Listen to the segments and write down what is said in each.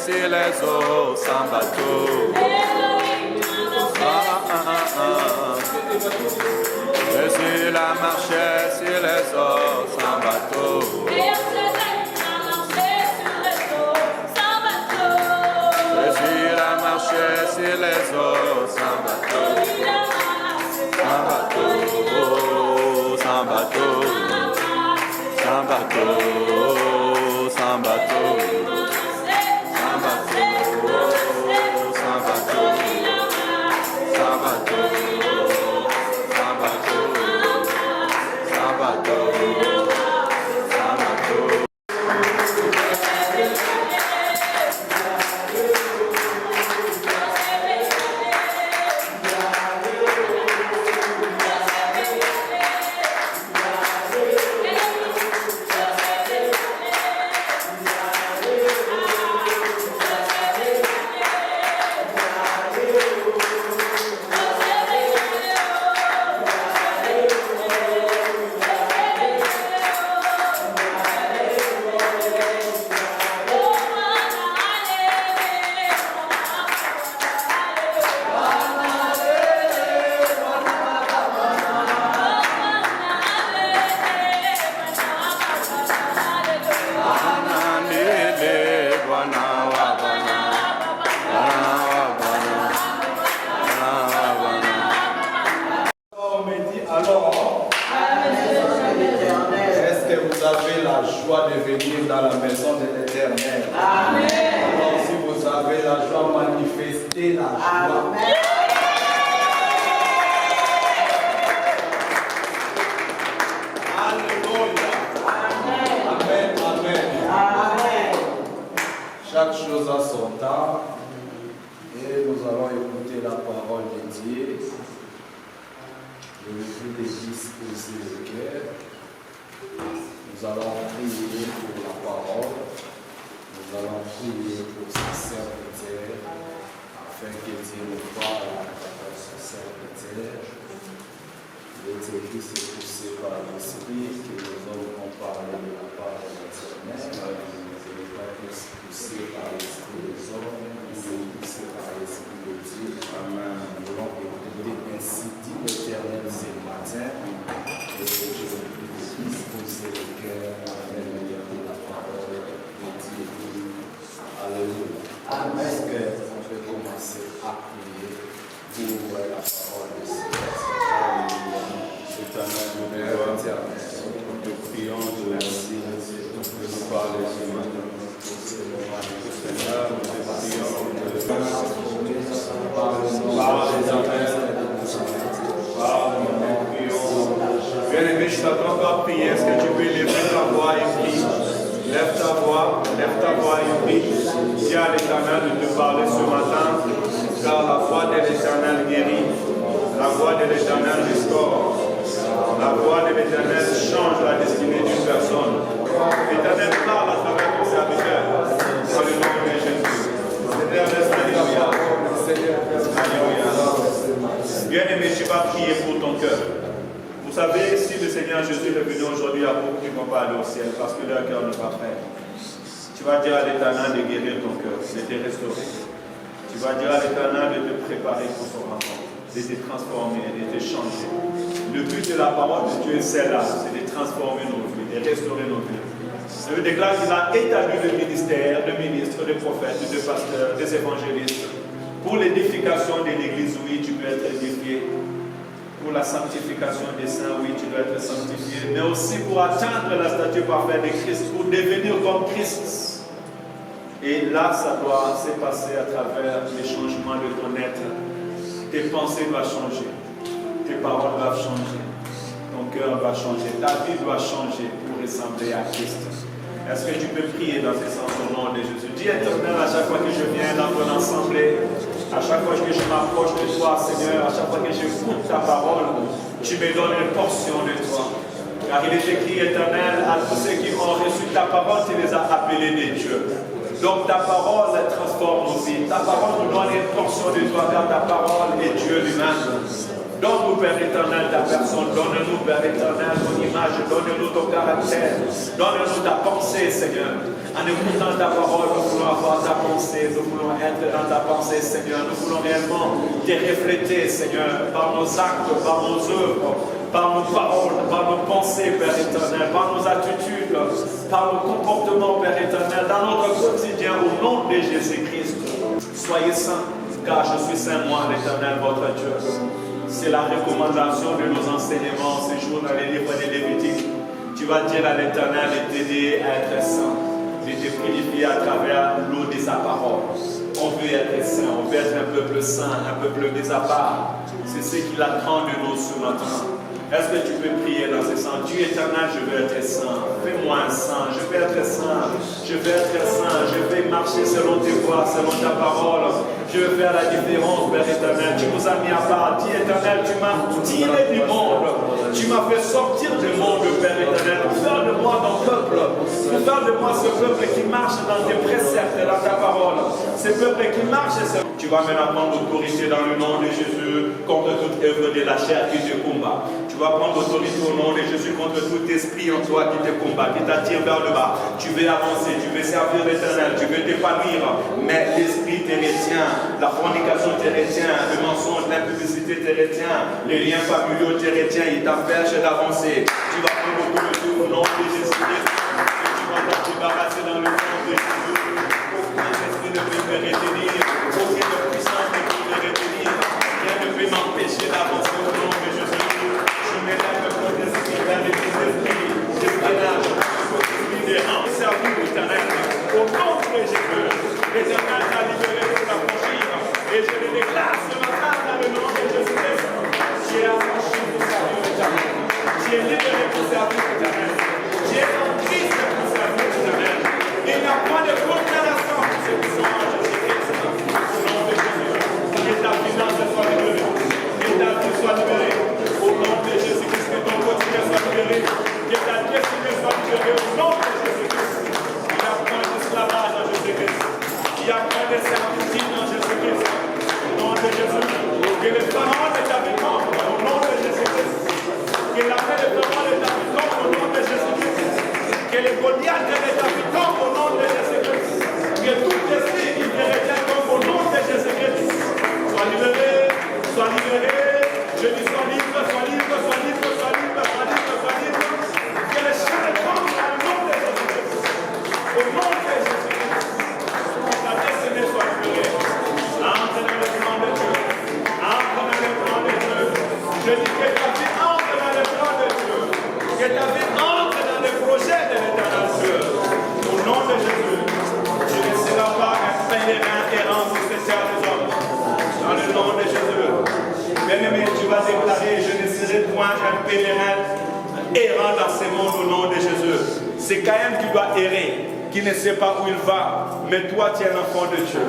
Sur les eaux sans bateau. Jésus la marchait sur les eaux sans bateau. Jésus la marchait sur les eaux sans bateau. Sans bateau, sans bateau, sans bateau, sans bateau. Chaque chose a son temps et nous allons écouter la parole de Dieu. Je vais vous disposer le cœur. Nous allons prier pour la parole. Nous allons prier pour ce serviteur afin que Dieu nous parle à ce serviteur. L'éternité est poussé par l'Esprit que les hommes vont parler de la parole éternelle. Poussé par l'Esprit des hommes, poussé par l'Esprit de Dieu. Amen. Nous voulons écouter ainsi dit l'Éternel ce matin. Et que je puisse disposer le cœur afin de lire la parole de Dieu. Alléluia. Amen. Est-ce qu'on peut commencer à prier pour la parole de Seigneur? Alléluia. Éternel, nous te prions de merci de nous parler ce matin. Seigneur, nous te prions de bien-aimé, je t'attends encore prier. Est-ce que tu peux lever ta voix et prier? Lève ta voix et prie. Dis à l'Éternel de te parler ce matin, car la voix de l'Éternel guérit, la voix de l'Éternel restaure, la voix de l'Éternel change la destinée d'une personne. L'Éternel parle à travers ton serviteur. Dans le nom de Jésus. Bien-aimé, tu vas prier pour ton cœur. Vous savez, si le Seigneur Jésus est venu aujourd'hui, il y a beaucoup qui ne vont pas aller au ciel parce que leur cœur n'est pas prêt. Tu vas dire à l'Éternel de guérir ton cœur, de te restaurer. Tu vas dire à l'Éternel de te préparer pour son enfant, de te transformer, de te changer. Le but de la parole de Dieu, c'est là, c'est de transformer nos vies, de restaurer nos vies. Je veux déclarer qu'il a établi le ministère de ministres, de prophètes, de pasteurs, des évangélistes pour l'édification de l'Église, oui, tu peux être édifié. Pour la sanctification des saints, oui, tu dois être sanctifié. Mais aussi pour atteindre la statue parfaite de Christ, pour devenir comme Christ. Et là, ça doit se passer à travers les changements de ton être. Tes pensées doivent changer. Tes paroles doivent changer. Ton cœur va changer. Ta vie doit changer pour ressembler à Christ. Est-ce que tu peux prier dans ce sens au nom de Jésus? Dis Éternel, à chaque fois que je viens dans ton assemblée, à chaque fois que je m'approche de toi, Seigneur, à chaque fois que j'écoute ta parole, Tu me donnes une portion de toi. Car il est écrit, Éternel, à tous ceux qui ont reçu ta parole, tu les as appelés des dieux. Donc ta parole transforme nos vies. Ta parole nous donne une portion de toi, car ta parole est Dieu lui-même. Donne-nous, Père éternel, ta personne. Donne-nous, Père éternel, ton image. Donne-nous ton caractère. Donne-nous ta pensée, Seigneur. En écoutant ta parole, nous voulons avoir ta pensée. Nous voulons être dans ta pensée, Seigneur. Nous voulons réellement te refléter, Seigneur, par nos actes, par nos œuvres, par nos paroles, par nos pensées, Père éternel, par nos attitudes, par nos comportements, Père éternel, dans notre quotidien, au nom de Jésus-Christ. Soyez saints, car je suis saint, moi, l'Éternel, votre Dieu. C'est la recommandation de nos enseignements ce jour dans les livres de Lévitique. Tu vas dire à l'Éternel de t'aider à être saint, de te purifier à travers l'eau de sa parole. On veut être saint, on veut être un peuple saint, un peuple mis à part. C'est ce qu'il attend de nous ce matin. Est-ce que tu peux prier dans ce sens? Dieu éternel, je veux être saint. Fais-moi un saint. Je veux être saint. Je veux être saint. Je veux marcher selon tes voies, selon ta parole. Je veux faire la différence, Père éternel. Tu nous as mis à part. Dieu éternel, tu m'as tiré du monde. Tu m'as fait sortir du monde, Père éternel. Pour faire de moi ton peuple. Pour faire de moi ce peuple qui marche dans tes préceptes, dans ta parole. Ce peuple qui marche. Tu vas maintenant prendre l'autorité dans le nom de Jésus contre toute œuvre de la chair qui te combat. Tu vas prendre l'autorité au nom de Jésus contre tout esprit en toi qui te combat, qui t'attire vers le bas. Tu veux avancer, tu veux servir l'Éternel, tu veux t'épanouir, mais l'esprit te retient, la fornication te retient, le mensonge, l'impudicité te retient, les liens familiaux te retiennent, ils t'empêchent d'avancer. Tu vas prendre l'autorité au nom de Jésus-Christ. Tu vas te débarrasser dans le nom de Jésus. Aucun esprit ne peut me retenir, aucune puissance ne peut me retenir. Rien ne peut m'empêcher d'avancer au nom de Jésus. Au nom de Jésus, l'Éternel t'a libéré pour la franchir. Et je le déclare ce matin dans le nom de Jésus-Christ. Tu es affranchi pour servir l'Éternel. Tu es libéré pour servir l'Éternel. Tu es en Christ pour servir l'Éternel. Il n'y a pas de condamnation pour ceux qui sont en Jésus-Christ. Au nom de Jésus, que ta finance soit libérée. Que ta vie soit libérée. Au nom de Jésus-Christ, que ton quotidien soit libéré. Que ta destinée soit libérée. Au nom de Jésus-Christ. Il y a point d'esclavage en Jésus-Christ. Il y a point de servitude en Jésus-Christ. Au nom de Jésus. Que le pharaon de David tombe au nom de Jésus-Christ. Que la paix de pharaon de David tombe au nom de Jésus-Christ. Que les Goliaths de David tombe au nom de Jésus-Christ. Que tout esprit qui te retient tombe au nom de Jésus-Christ. Sois libéré, sois libéré. Je dis sois libre, sois libre, sois libre, sois libre, sois libre, sois libre. Que les chaînes tombent dans le nom de Jésus-Christ. Au nom de Jésus-Christ. Ta destinée soit libérée. Entre dans le plan de Dieu. Entre dans le plan de Dieu. Je dis que ta vie entre dans le plan de Dieu. Que ta vie entre dans le projet de l'Éternel Dieu. Au nom de Jésus. Tu ne seras pas un pèlerin errant sur cette terre des hommes. Dans le nom de Jésus. Bien-aimé, tu vas déclarer, je ne serai point un pèlerin errant dans ce monde au nom de Jésus. C'est Caïn qui doit errer, qui ne sait pas où il va. Mais toi, tu es un enfant de Dieu.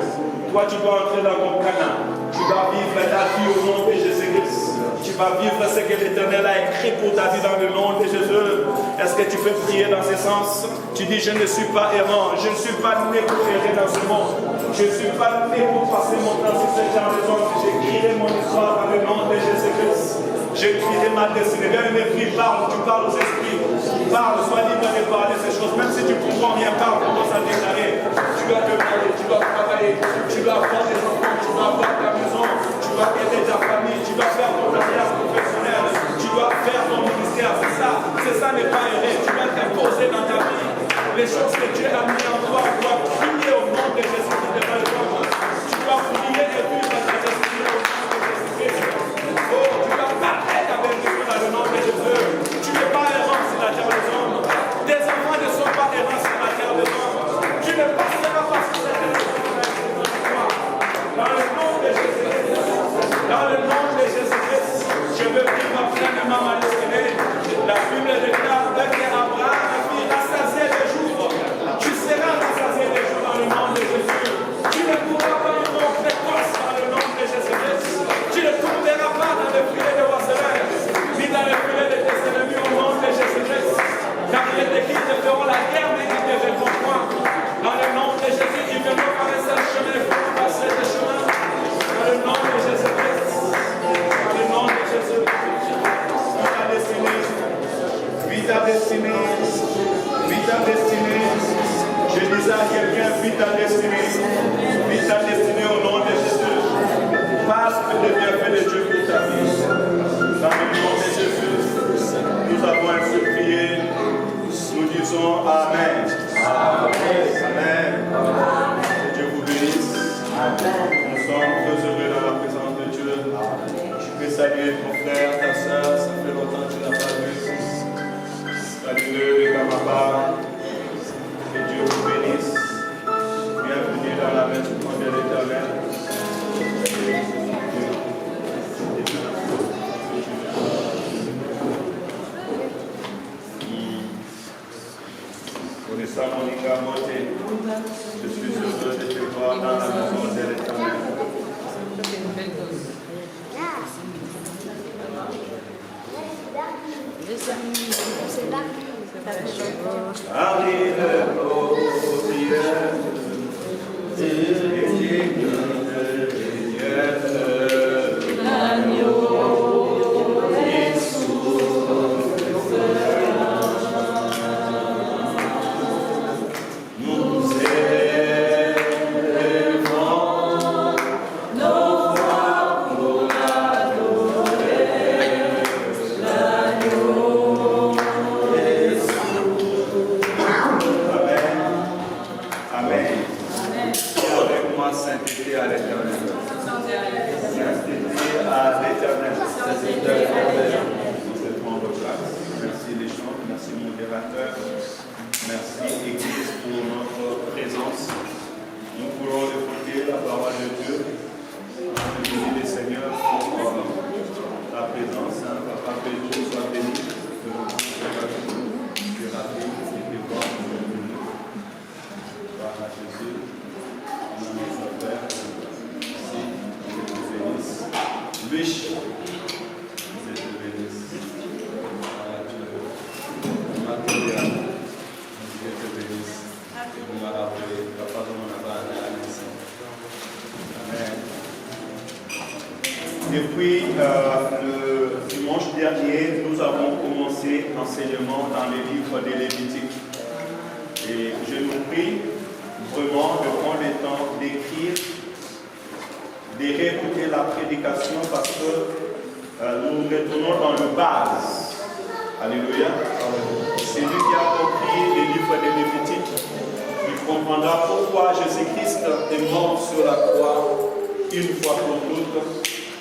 Toi, tu dois entrer dans ton Canaan. Tu vas vivre ta vie au nom de Jésus-Christ. Tu vas vivre ce que l'Éternel a écrit pour ta vie dans le nom de Jésus. Est-ce que tu peux prier dans ce sens? Tu dis, je ne suis pas errant. Je ne suis pas né pour errer dans ce monde. Je ne suis pas né pour passer mon temps sur cette terre des hommes. J'écrirai mon histoire dans le nom de Jésus-Christ. J'écrirai ma destinée. Viens me prie, parle. Tu parles aux esprits. Parle, sois libre de parler ces choses. Même si tu ne comprends rien, parle, commence à déclarer. Tu dois te parler, tu dois travailler. Tu dois avoir des enfants, tu dois avoir ta maison. Tu dois aider ta famille. Tu dois faire ton carrière professionnelle. Tu dois faire ton ministère. C'est ça n'est pas errer. Tu dois t'imposer dans ta vie. Les choses que Dieu a mis en toi, tu dois prier au nom de Jésus-Christ devant le monde. Tu dois prier et vivre dans ta destinée au nom de Jésus-Christ. Oh, tu dois parler ta bénédiction dans le nom de Jésus. Tu n'es pas errant sur la terre des hommes. Tes enfants ne sont pas errants sur la terre des hommes. Tu ne passeras pas sur cette terre des hommes. Dans le nom de Jésus-Christ. Dans le nom de Jésus-Christ. Je ta destinée. Vis ta destinée. Je disais à quelqu'un, vis ta destinée. Vis ta destinée au nom de Jésus. Passe les bienfaits de Dieu pour ta vie. Dans le nom de Jésus, nous avons ainsi prié. Nous disons Amen. Amen. Que Dieu vous bénisse. Nous sommes très heureux dans la présence de Dieu. Je peux saluer ton frère, ta soeur. Ça fait longtemps que tu n'as pas vu. Salut-le de Kamaba. Que Dieu vous bénisse. Bienvenue dans la maison de l'Éternel. Je suis heureux de te voir dans la maison de l'Éternel. Depuis le dimanche dernier, nous avons commencé l'enseignement dans les livres des Lévitiques. Et je nous prie vraiment de prendre le temps d'écrire, de réécouter la prédication parce que nous retournons dans le base. Alléluia. Celui qui a compris les livres des Lévitiques, il comprendra pourquoi Jésus-Christ est mort sur la croix une fois pour toutes.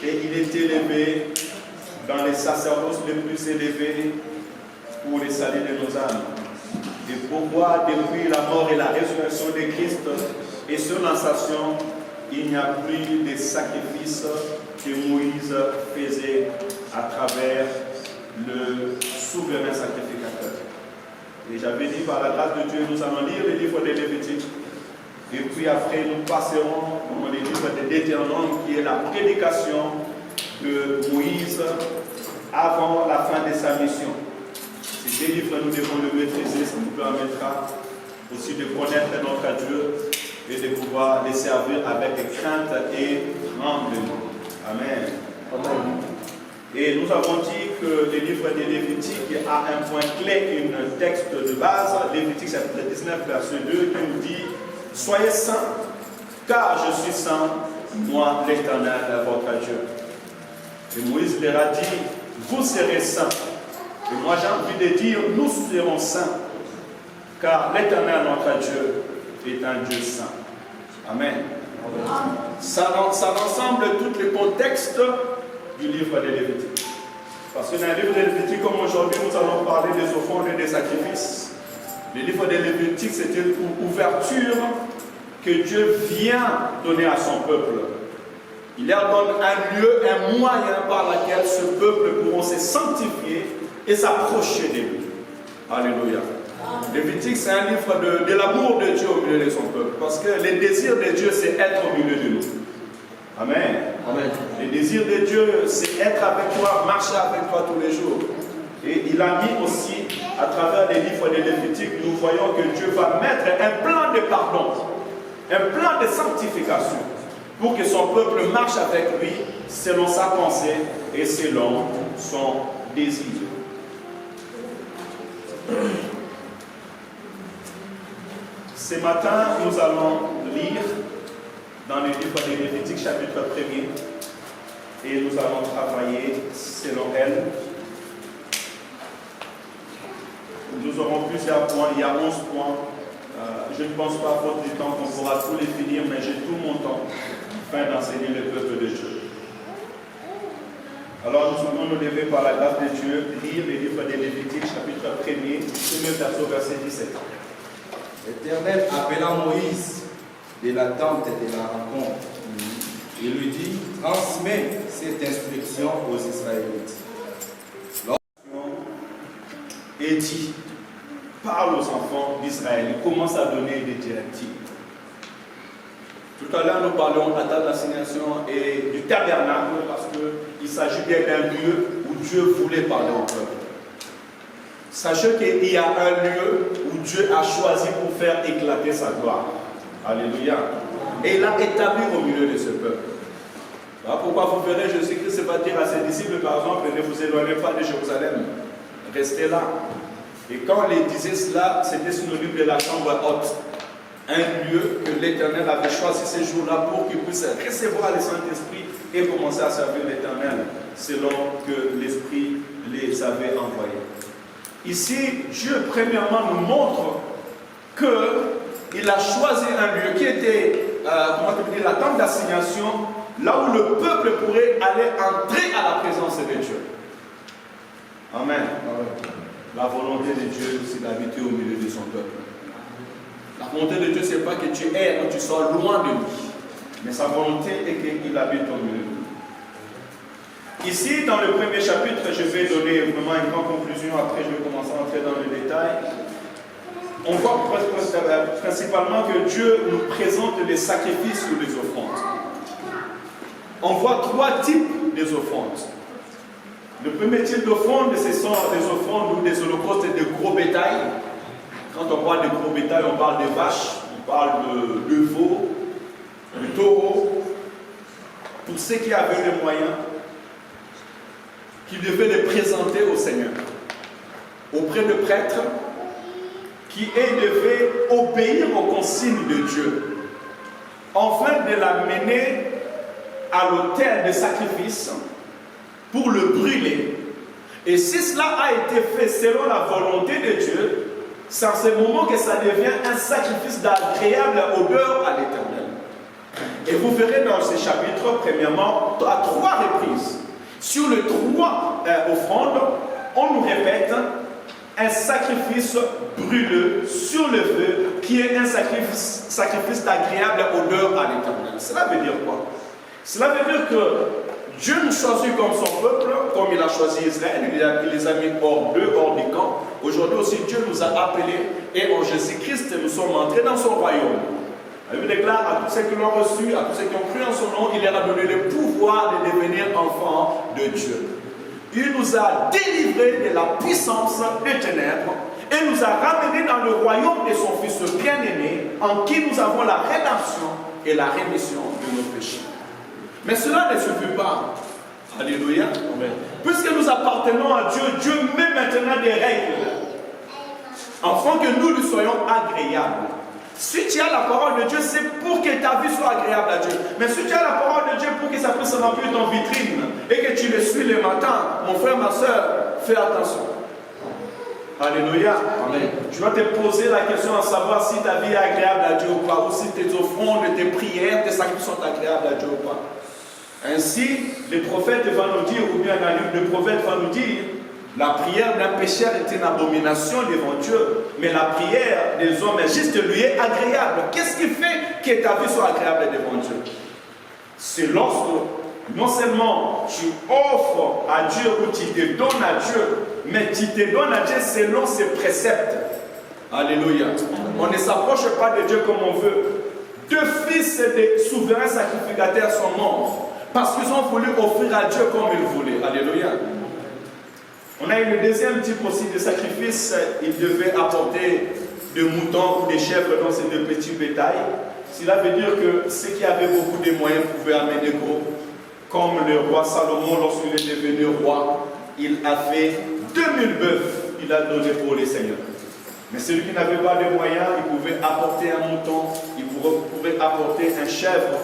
Et il est élevé dans les sacerdoces les plus élevés pour le salut de nos âmes. Et pourquoi depuis la mort et la résurrection de Christ et son ascension, il n'y a plus de sacrifices que Moïse faisait à travers le souverain sacrificateur. Et j'avais dit par la grâce de Dieu, nous allons lire le livre de Lévitique. Et puis après, nous passerons dans le livre de Deutéronome, qui est la prédication de Moïse avant la fin de sa mission. Ces deux livres, nous devons le maîtriser, ça nous permettra aussi de connaître notre Dieu et de pouvoir les servir avec crainte et tremblement. Amen. Amen. Et nous avons dit que le livre de Lévitique a un point clé, un texte de base, Lévitique chapitre 19, verset 2, qui nous dit « Soyez saints, car je suis saint, moi l'Éternel, votre Dieu. » Et Moïse leur a dit « Vous serez saints. » Et moi j'ai envie de dire « Nous serons saints, car l'Éternel, notre Dieu, est un Dieu saint. » Amen. Ça rassemble tout le contexte du livre de Lévitique. Parce que dans le livre de Lévitique, comme aujourd'hui, nous allons parler des offrandes et des sacrifices. Le livre de Lévitique, c'était une ouverture que Dieu vient donner à son peuple. Il leur donne un lieu, un moyen par lequel ce peuple pourra se sanctifier et s'approcher de lui. Alléluia. Lévitique, c'est un livre de l'amour de Dieu au milieu de son peuple. Parce que le désir de Dieu, c'est être au milieu de nous. Amen. Amen. Le désir de Dieu, c'est être avec toi, marcher avec toi tous les jours. Et il a mis aussi, à travers les livres de Lévitique, nous voyons que Dieu va mettre un plan de pardon, un plan de sanctification, pour que son peuple marche avec lui selon sa pensée et selon son désir. Ce matin, nous allons lire dans le livre de Lévitique, chapitre 1er, et nous allons travailler selon elle. Nous aurons plusieurs points, il y a 11 points. Je ne pense pas, à faute du temps, qu'on pourra tous les finir, mais j'ai tout mon temps afin d'enseigner le peuple de Dieu. Alors nous allons nous lever par la grâce de Dieu, lire le livre de Lévitique, chapitre 1er, verset 17. L'Éternel appela Moïse de la tente de la rencontre. Il lui dit, transmets cette instruction aux Israélites. Et dit, parle aux enfants d'Israël. Il commence à donner des directives. Tout à l'heure, nous parlons à table d'assignation et du tabernacle parce qu'il s'agit bien d'un lieu où Dieu voulait parler au peuple. Sachez qu'il y a un lieu où Dieu a choisi pour faire éclater sa gloire. Alléluia. Et il l'a établi au milieu de ce peuple. Voilà pourquoi vous verrez Jésus-Christ va dire à ses disciples, par exemple, ne vous éloignez pas de Jérusalem. Restez là. Et quand il disait cela, c'était synonyme de la chambre haute. Un lieu que l'Éternel avait choisi ces jours-là pour qu'il puisse recevoir le Saint-Esprit et commencer à servir l'Éternel selon que l'Esprit les avait envoyés. Ici, Dieu premièrement nous montre qu'il a choisi un lieu qui était la tente d'assignation, là où le peuple pourrait aller entrer à la présence de Dieu. Amen. La volonté de Dieu, c'est d'habiter au milieu de son peuple. La volonté de Dieu, ce n'est pas que tu erres, que tu sois loin de lui. Mais sa volonté est qu'il habite au milieu de nous. Ici, dans le premier chapitre, je vais donner vraiment une grande conclusion. Après, je vais commencer à entrer dans le détail. On voit principalement que Dieu nous présente les sacrifices ou les offrandes. On voit trois types des offrandes. Le premier type d'offrande, ce sont des offrandes ou des holocaustes de gros bétail. Quand on parle de gros bétail, on parle de vaches, on parle de veaux, de taureaux. Pour ceux qui avaient les moyens, qui devaient les présenter au Seigneur, auprès de prêtres, qui devaient obéir aux consignes de Dieu, afin de l'amener à l'autel de sacrifice pour le brûler. Et si cela a été fait selon la volonté de Dieu, c'est en ce moment que ça devient un sacrifice d'agréable odeur à l'Éternel. Et vous verrez dans ce chapitre, premièrement, à 3 reprises, sur les 3 offrandes, on nous répète un sacrifice brûleux sur le feu, qui est un sacrifice d'agréable odeur à l'Éternel. Cela veut dire quoi? Cela veut dire que Dieu nous choisit comme son peuple, comme il a choisi Israël, il les a mis hors du camp. Aujourd'hui aussi, Dieu nous a appelés et en Jésus-Christ, nous sommes entrés dans son royaume. La Bible déclare à tous ceux qui l'ont reçu, à tous ceux qui ont cru en son nom, il leur a donné le pouvoir de devenir enfants de Dieu. Il nous a délivrés de la puissance des ténèbres et nous a ramenés dans le royaume de son Fils bien-aimé, en qui nous avons la rédemption et la rémission de nos péchés. Mais cela ne suffit pas. Alléluia. Amen. Puisque nous appartenons à Dieu, Dieu met maintenant des règles afin que nous lui soyons agréables. Si tu as la parole de Dieu, c'est pour que ta vie soit agréable à Dieu. Mais si tu as la parole de Dieu pour que ça puisse remplir ton vitrine et que tu le suis le matin, mon frère, ma soeur, fais attention. Alléluia. Amen. Tu vas te poser la question à savoir si ta vie est agréable à Dieu ou pas, ou si tes offrandes, tes prières, tes sacrifices sont agréables à Dieu ou pas. Ainsi, le prophète va nous dire, ou bien le prophète va nous dire, la prière d'un pécheur est une abomination devant Dieu, mais la prière des hommes justes lui est agréable. Qu'est-ce qui fait que ta vie soit agréable devant Dieu? C'est lorsque, non seulement tu offres à Dieu ou tu te donnes à Dieu, mais tu te donnes à Dieu selon ses préceptes. Alléluia. On ne s'approche pas de Dieu comme on veut. 2 fils des souverains sacrificateurs sont morts parce qu'ils ont voulu offrir à Dieu comme ils voulaient. Alléluia. On a eu le deuxième type aussi de sacrifice. Ils devaient apporter des moutons ou des chèvres dans ces 2 petits bétails. Cela veut dire que ceux qui avaient beaucoup de moyens pouvaient amener gros. Comme le roi Salomon, lorsqu'il est devenu roi, il a fait 2000 bœufs. qu'il a donné pour les seigneurs. Mais celui qui n'avait pas de moyens, il pouvait apporter un mouton, il pouvait apporter un chèvre.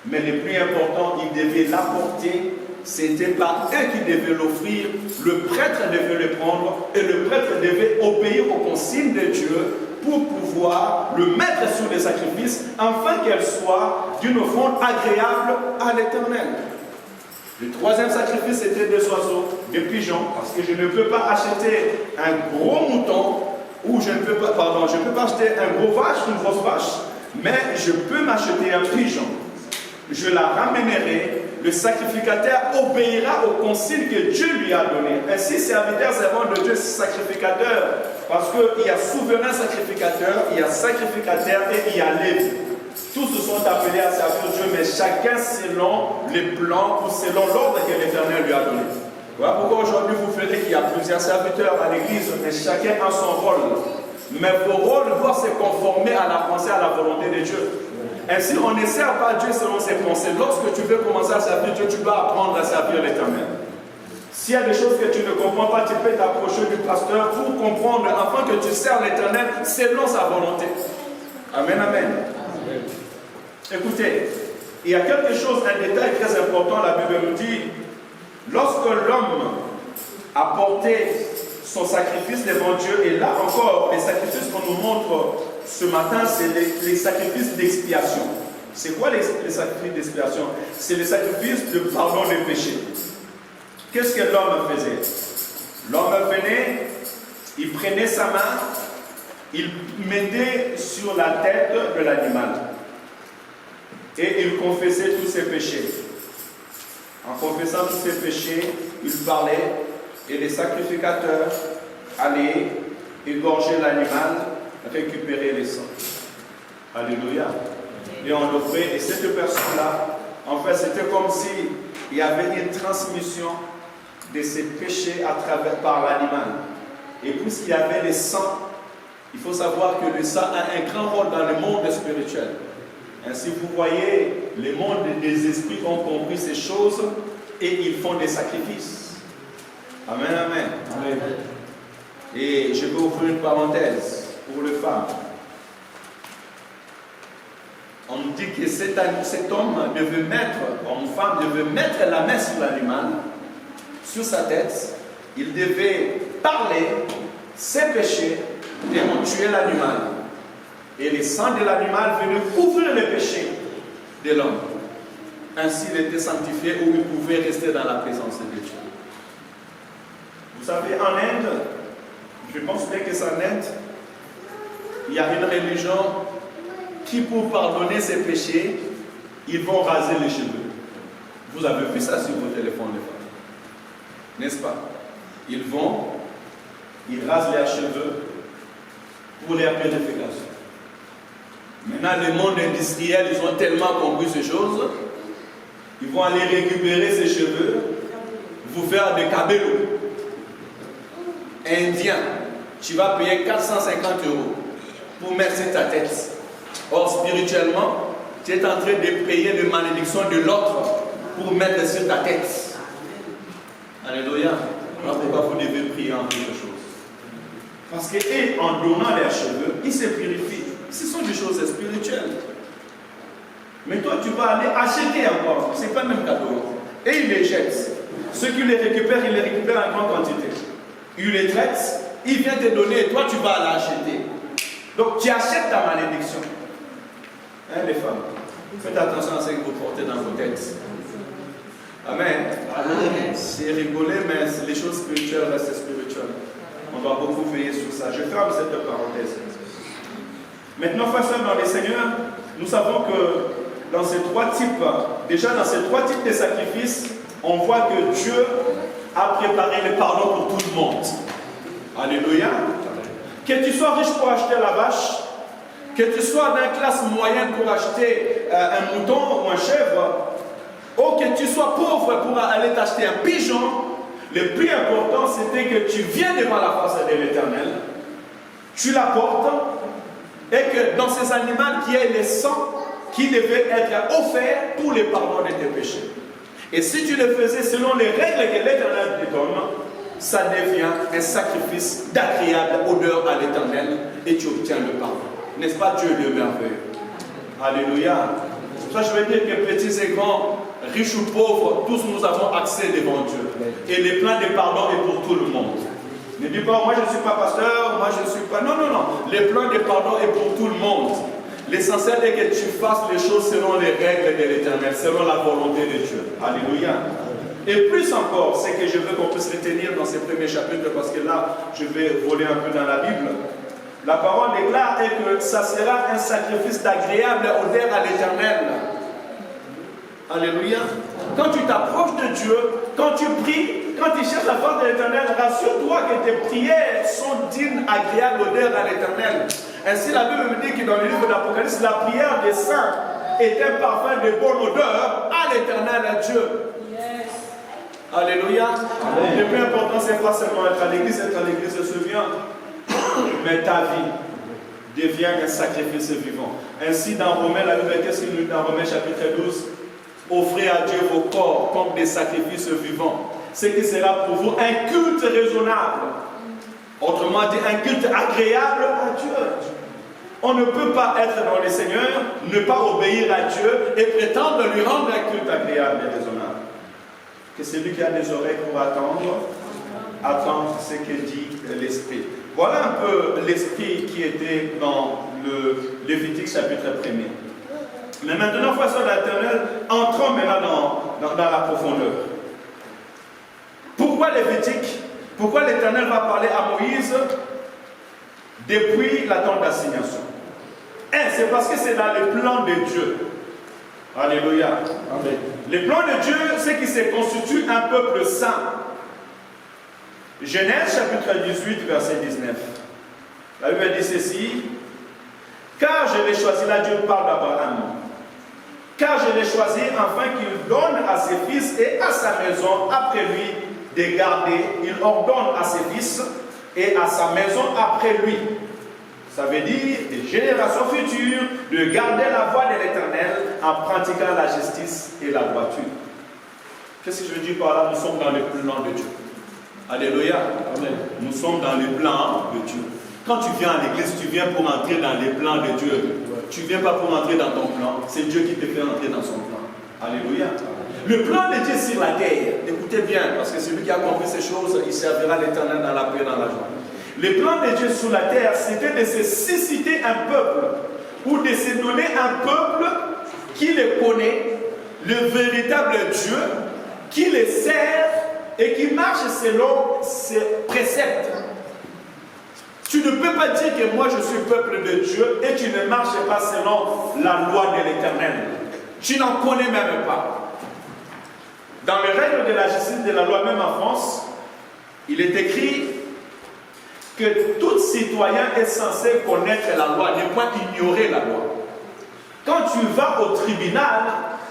Mais le plus important, il devait l'apporter. C'était pas eux qui devaient l'offrir. Le prêtre devait le prendre et le prêtre devait obéir aux consignes de Dieu pour pouvoir le mettre sur les sacrifices afin qu'elle soit d'une offrande agréable à l'Éternel. Le troisième sacrifice était des oiseaux, des pigeons, parce que je ne peux pas acheter un gros mouton ou je ne peux pas, je peux pas acheter un gros vache, une grosse vache, mais je peux m'acheter un pigeon. Je la ramènerai, le sacrificateur obéira aux consignes que Dieu lui a données. Ainsi, serviteur, servant de Dieu, sacrificateur, parce qu'il y a souverain sacrificateur, il y a sacrificateur et il y a Lévi. Tous se sont appelés à servir Dieu, mais chacun selon les plans ou selon l'ordre que l'Éternel lui a donné. Voilà pourquoi aujourd'hui vous verrez qu'il y a plusieurs serviteurs à l'église, mais chacun a son rôle. Mais vos rôles doivent se conformer à la pensée, à la volonté de Dieu. Ainsi, on ne sert pas Dieu selon ses pensées. Lorsque tu veux commencer à servir Dieu, tu dois apprendre à servir l'Éternel. S'il y a des choses que tu ne comprends pas, tu peux t'approcher du pasteur pour comprendre, afin que tu sers l'Éternel selon sa volonté. Amen, amen. Écoutez, il y a quelque chose, un détail très important, la Bible nous dit, lorsque l'homme a porté son sacrifice devant Dieu, et là encore, les sacrifices qu'on nous montre ce matin, c'est les sacrifices d'expiation. C'est quoi les sacrifices d'expiation? C'est les sacrifices de pardon des péchés. Qu'est-ce que l'homme faisait? L'homme venait, il prenait sa main, il mettait sur la tête de l'animal et il confessait tous ses péchés. En confessant tous ses péchés, il parlait et les sacrificateurs allaient égorger l'animal, récupérer les sangs. Alléluia. Et on l'offrait, et cette personne-là, en fait, c'était comme si il y avait une transmission de ses péchés par l'animal. Et puisqu'il y avait les sangs, il faut savoir que le sang a un grand rôle dans le monde spirituel. Ainsi, vous voyez, le monde des esprits ont compris ces choses et ils font des sacrifices. Amen, amen. Amen. Et je vais ouvrir une parenthèse pour les femmes. On dit que cet homme devait mettre, une femme devait mettre la main sur l'animal, sur sa tête. Il devait parler ses péchés et on tuait l'animal. Et le sang de l'animal venait couvrir les péchés de l'homme. Ainsi, il était sanctifié où il pouvait rester dans la présence de Dieu. Vous savez, en Inde, je pense bien que c'est en Inde, il y a une religion qui, pour pardonner ses péchés, ils vont raser les cheveux. Vous avez vu ça sur vos téléphones, les femmes, n'est-ce pas? Ils rasent leurs cheveux pour leur purification. Maintenant, le monde industriel, ils ont tellement compris ces choses, ils vont aller récupérer ces cheveux, vous faire des cabellos. Indien, tu vas payer 450 € pour mettre sur ta tête. Or, spirituellement, tu es en train de payer les malédictions de l'autre pour mettre sur ta tête. Alléluia. Alors pourquoi vous devez prier en quelque chose? Parce qu'en donnant leurs cheveux, ils se purifient. Ce sont des choses spirituelles. Mais toi, tu vas aller acheter encore. Ce n'est pas le même cadeau. Et ils les jettent. Ceux qui les récupèrent, ils les récupèrent en grande quantité. Ils les traitent, ils viennent te donner et toi, tu vas l'acheter. Donc, tu achètes ta malédiction. Hein, les femmes? Faites attention à ce que vous portez dans vos têtes. Amen. Amen. C'est rigolé, mais les choses spirituelles restent spirituelles. On doit beaucoup veiller sur ça. Je ferme cette parenthèse. Maintenant, face dans les seigneurs, nous savons que dans ces trois types, déjà dans ces trois types de sacrifices, on voit que Dieu a préparé le pardon pour tout le monde. Alléluia. Que tu sois riche pour acheter la vache, que tu sois dans classe moyenne pour acheter un mouton ou un chèvre, ou que tu sois pauvre pour aller t'acheter un pigeon, le plus important c'était que tu viens devant la face de l'Éternel, tu l'apportes, et que dans ces animaux qu'il y ait le sang qui devait être offert pour le pardon de tes péchés. Et si tu le faisais selon les règles que l'Éternel te donne, ça devient un sacrifice d'agréable odeur à l'Éternel et tu obtiens le pardon. N'est-ce pas Dieu le merveilleux? Alléluia. C'est pour ça que je veux dire que petits et grands, riches ou pauvres, tous nous avons accès devant Dieu. Et le plan de pardon est pour tout le monde. Ne dis pas, moi je ne suis pas pasteur, moi je ne suis pas... Non, non, non. Le plan de pardon est pour tout le monde. L'essentiel est que tu fasses les choses selon les règles de l'Éternel, selon la volonté de Dieu. Alléluia. Et plus encore, c'est que je veux qu'on puisse retenir dans ces premiers chapitres, parce que là, je vais voler un peu dans la Bible. La parole déclare que ça sera un sacrifice d'agréable odeur à l'Éternel. Alléluia. Quand tu t'approches de Dieu, quand tu pries, quand tu cherches la face de l'Éternel, rassure-toi que tes prières sont d'une agréable odeur à l'Éternel. Ainsi, la Bible me dit que dans le livre d'Apocalypse, la prière des saints est un parfum de bonne odeur à l'Éternel, à Dieu. Yes. Alléluia. Amen. Le plus important, c'est pas seulement être à l'église se vient, mais ta vie devient un sacrifice vivant. Ainsi, dans Romains, la Bible, qu'est-ce qu'il nous dit dans Romains chapitre 12? Offrez à Dieu vos corps comme des sacrifices vivants, ce qui sera pour vous un culte raisonnable. Autrement dit, un culte agréable à Dieu. On ne peut pas être dans le Seigneur, ne pas obéir à Dieu et prétendre lui rendre un culte agréable et raisonnable. Que celui qui a des oreilles pour attendre ce que dit l'Esprit. Voilà un peu l'Esprit qui était dans le Lévitique chapitre 1er. Mais maintenant, face à l'Éternel, entrons maintenant dans la profondeur. Pourquoi Lévitique? Pourquoi l'Éternel va parler à Moïse depuis la tente d'assignation? C'est parce que c'est dans le plan de Dieu. Alléluia. Amen. Le plan de Dieu, c'est qu'il se constitue un peuple saint. Genèse chapitre 18, verset 19. La Bible dit ceci. Car je l'ai choisi, là Dieu parle d'Abraham. Car je l'ai choisi afin qu'il donne à ses fils et à sa maison après lui de garder, il ordonne à ses fils et à sa maison après lui. Ça veut dire des générations futures de garder la voie de l'Éternel en pratiquant la justice et la droiture. Qu'est-ce que je veux dire par là? Nous sommes dans le plan de Dieu. Alléluia. Amen. Nous sommes dans le plan de Dieu. Quand tu viens à l'église, tu viens pour entrer dans les plans de Dieu. Tu ne viens pas pour entrer dans ton plan. C'est Dieu qui te fait entrer dans son plan. Alléluia. Le plan de Dieu sur la terre, écoutez bien, parce que celui qui a compris ces choses, il servira l'Éternel dans la paix et dans la joie. Le plan de Dieu sur la terre, c'était de se susciter un peuple, ou de se donner un peuple qui le connaît, le véritable Dieu, qui le sert et qui marche selon ses préceptes. Tu ne peux pas dire que moi je suis peuple de Dieu et tu ne marches pas selon la loi de l'Éternel. Tu n'en connais même pas. Dans les règles de la justice de la loi, même en France, il est écrit que tout citoyen est censé connaître la loi, ne pas ignorer la loi. Quand tu vas au tribunal,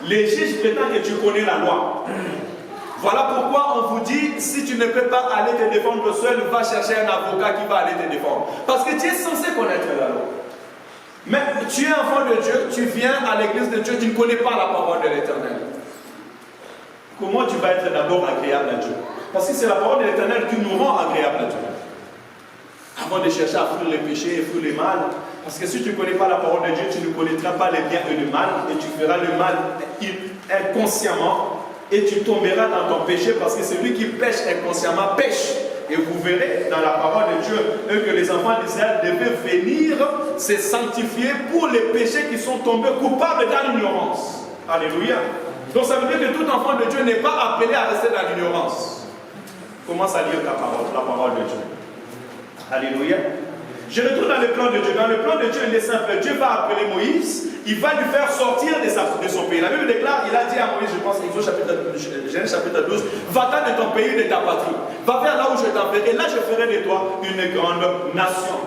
les juges prétendent que tu connais la loi. Voilà pourquoi on vous dit, si tu ne peux pas aller te défendre seul, va chercher un avocat qui va aller te défendre. Parce que tu es censé connaître la loi. Mais tu es enfant de Dieu, tu viens à l'église de Dieu, tu ne connais pas la parole de l'Éternel. Comment tu vas être d'abord agréable à Dieu? Parce que c'est la parole de l'Éternel qui nous rend agréable à Dieu. Avant de chercher à fuir les péchés et fuir les mal. Parce que si tu ne connais pas la parole de Dieu, tu ne connaîtras pas les biens et le mal. Et tu feras le mal inconsciemment. Et tu tomberas dans ton péché parce que celui qui pêche inconsciemment pêche. Et vous verrez dans la parole de Dieu que les enfants d'Israël devaient venir se sanctifier pour les péchés qui sont tombés coupables dans l'ignorance. Alléluia. Donc ça veut dire que tout enfant de Dieu n'est pas appelé à rester dans l'ignorance. Commence à lire la parole de Dieu. Alléluia. Je retourne dans le plan de Dieu. Dans le plan de Dieu, il est simple. Dieu va appeler Moïse. Il va lui faire sortir de son pays. La Bible déclare, il a dit à Moïse, je pense, Genèse chapitre 12, va-t'en de ton pays, de ta patrie. Va vers là où je t'enverrai. Et là, je ferai de toi une grande nation.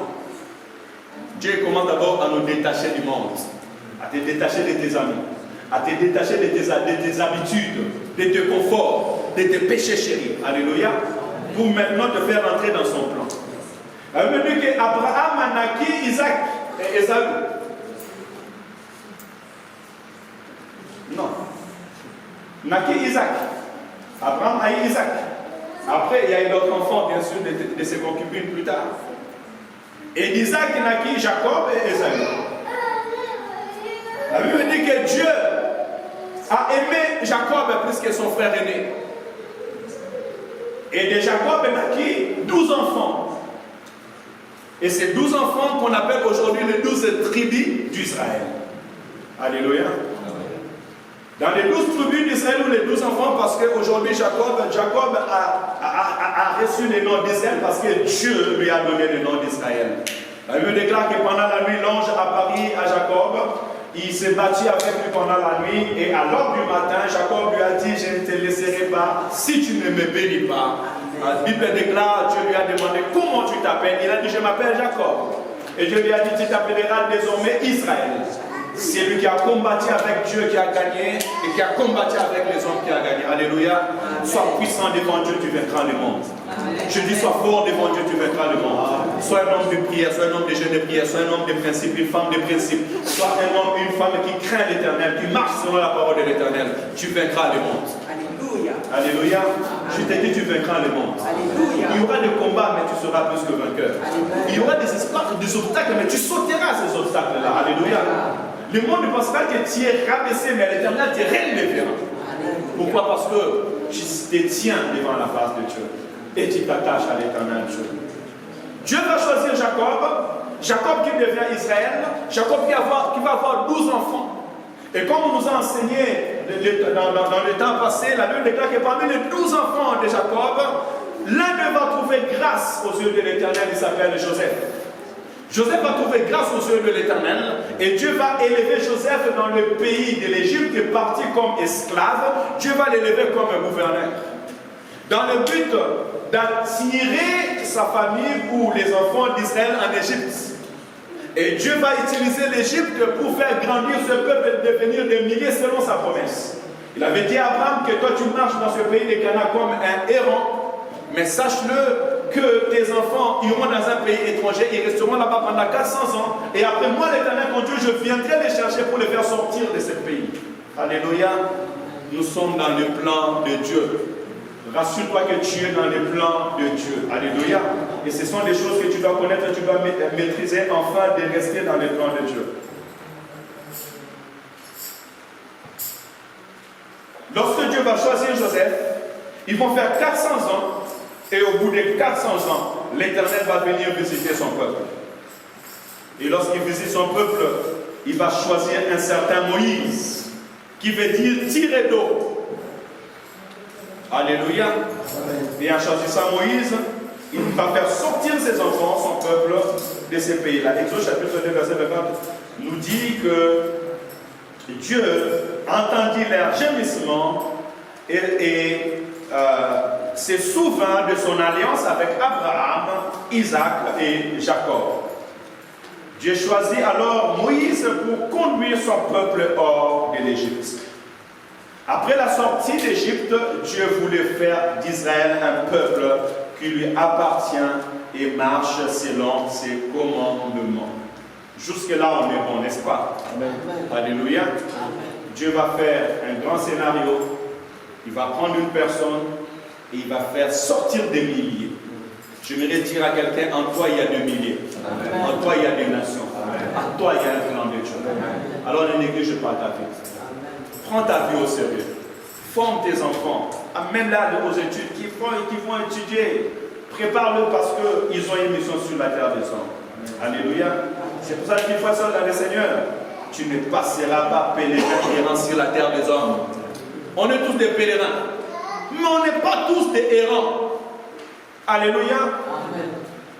Dieu commence d'abord à nous détacher du monde. À te détacher de tes amis. À te détacher de tes habitudes, de tes conforts, de tes péchés chéris. Alléluia. Pour maintenant te faire entrer dans son plan. Elle me dit qu'Abraham a naquit Isaac et Esaü. Non. Naquit Isaac. Abraham a eu Isaac. Après, il y a eu d'autres enfants, bien sûr, de ses concubines plus tard. Et d'Isaac naquit Jacob et Ésaü. La Bible dit que Dieu a aimé Jacob plus que son frère aîné. Et de Jacob naquit 12 enfants. Et ces 12 enfants qu'on appelle aujourd'hui les 12 tribus d'Israël. Alléluia. Dans les 12 tribus d'Israël ou les 12 enfants, parce qu'aujourd'hui Jacob a reçu le nom d'Israël parce que Dieu lui a donné le nom d'Israël. La Bible déclare que pendant la nuit, l'ange apparut à Jacob. Il s'est battu avec lui pendant la nuit et à l'aube du matin, Jacob lui a dit, je ne te laisserai pas si tu ne me bénis pas. La Bible déclare, Dieu lui a demandé comment tu t'appelles. Il a dit, je m'appelle Jacob. Et Dieu lui a dit, tu t'appelleras désormais Israël. C'est lui qui a combattu avec Dieu qui a gagné et qui a combattu avec les hommes qui a gagné. Alléluia. Sois puissant devant Dieu, tu vaincras le monde. Je dis, sois fort devant Dieu, tu vaincras le monde. Sois un homme de prière, sois un homme de jeûne de prière, sois un homme de principe, une femme de principe. Sois un homme, une femme qui craint l'Éternel, qui marche selon la parole de l'Éternel. Tu vaincras le monde. Alléluia. Alléluia. Je t'ai dit, tu vaincras le monde. Alléluia. Il y aura des combats, mais tu seras plus que vainqueur. Alléluia. Il y aura des obstacles, mais tu sauteras ces obstacles-là. Alléluia. Le monde ne pense pas que tu es rabaissé, mais l'Éternel te relèvera. Pourquoi? Parce que tu te tiens devant la face de Dieu et tu t'attaches à l'Éternel Dieu. Dieu va choisir Jacob qui devient Israël, Jacob qui va avoir 12 enfants. Et comme on nous a enseigné dans le temps passé, la Bible déclare que parmi les 12 enfants de Jacob, l'un d'eux va trouver grâce aux yeux de l'Éternel, il s'appelle Joseph. Joseph va trouver grâce aux yeux de l'Éternel et Dieu va élever Joseph dans le pays de l'Égypte, parti comme esclave. Dieu va l'élever comme un gouverneur. Dans le but d'attirer sa famille ou les enfants d'Israël en Égypte. Et Dieu va utiliser l'Égypte pour faire grandir ce peuple et devenir des milliers selon sa promesse. Il avait dit à Abraham que toi tu marches dans ce pays de Canaan comme un errant, mais sache-le que tes enfants iront dans un pays étranger, ils resteront là-bas pendant 400 ans, et après moi l'Éternel mon Dieu, je viendrai les chercher pour les faire sortir de ce pays. Alléluia. Nous sommes dans le plan de Dieu. Rassure-toi que tu es dans le plan de Dieu. Alléluia. Et ce sont des choses que tu dois connaître, tu dois maîtriser afin de rester dans le plan de Dieu. Lorsque Dieu va choisir Joseph, ils vont faire 400 ans. Et au bout de 400 ans, l'Éternel va venir visiter son peuple. Et lorsqu'il visite son peuple, il va choisir un certain Moïse, qui veut dire tirer d'eau. Alléluia. Et en choisissant Moïse, il va faire sortir ses enfants, son peuple, de ces pays-là. Exode chapitre 2, verset 24 nous dit que Dieu entendit leur gémissement et se souvint de son alliance avec Abraham, Isaac et Jacob. Dieu choisit alors Moïse pour conduire son peuple hors de l'Égypte. Après la sortie d'Égypte, Dieu voulait faire d'Israël un peuple qui lui appartient et marche selon ses commandements. Jusque-là, on est bon, n'est-ce pas? Amen. Alléluia. Amen. Dieu va faire un grand scénario. Il va prendre une personne et il va faire sortir des milliers. Je voudrais dire à quelqu'un, en toi il y a des milliers. Amen. En toi il y a des nations. Amen. En toi il y a un plan de Dieu. Amen. Alors ne néglige pas ta vie. Prends ta vie au sérieux. Forme tes enfants. Amène-les aux études qui vont étudier. Prépare-le parce qu'ils ont une mission sur la terre des hommes. Alléluia. C'est pour ça qu'il faut ça dans le Seigneur. Tu ne passeras pas pèlerin errant sur la terre des hommes. On est tous des pèlerins. Mais on n'est pas tous des errants. Alléluia. Amen.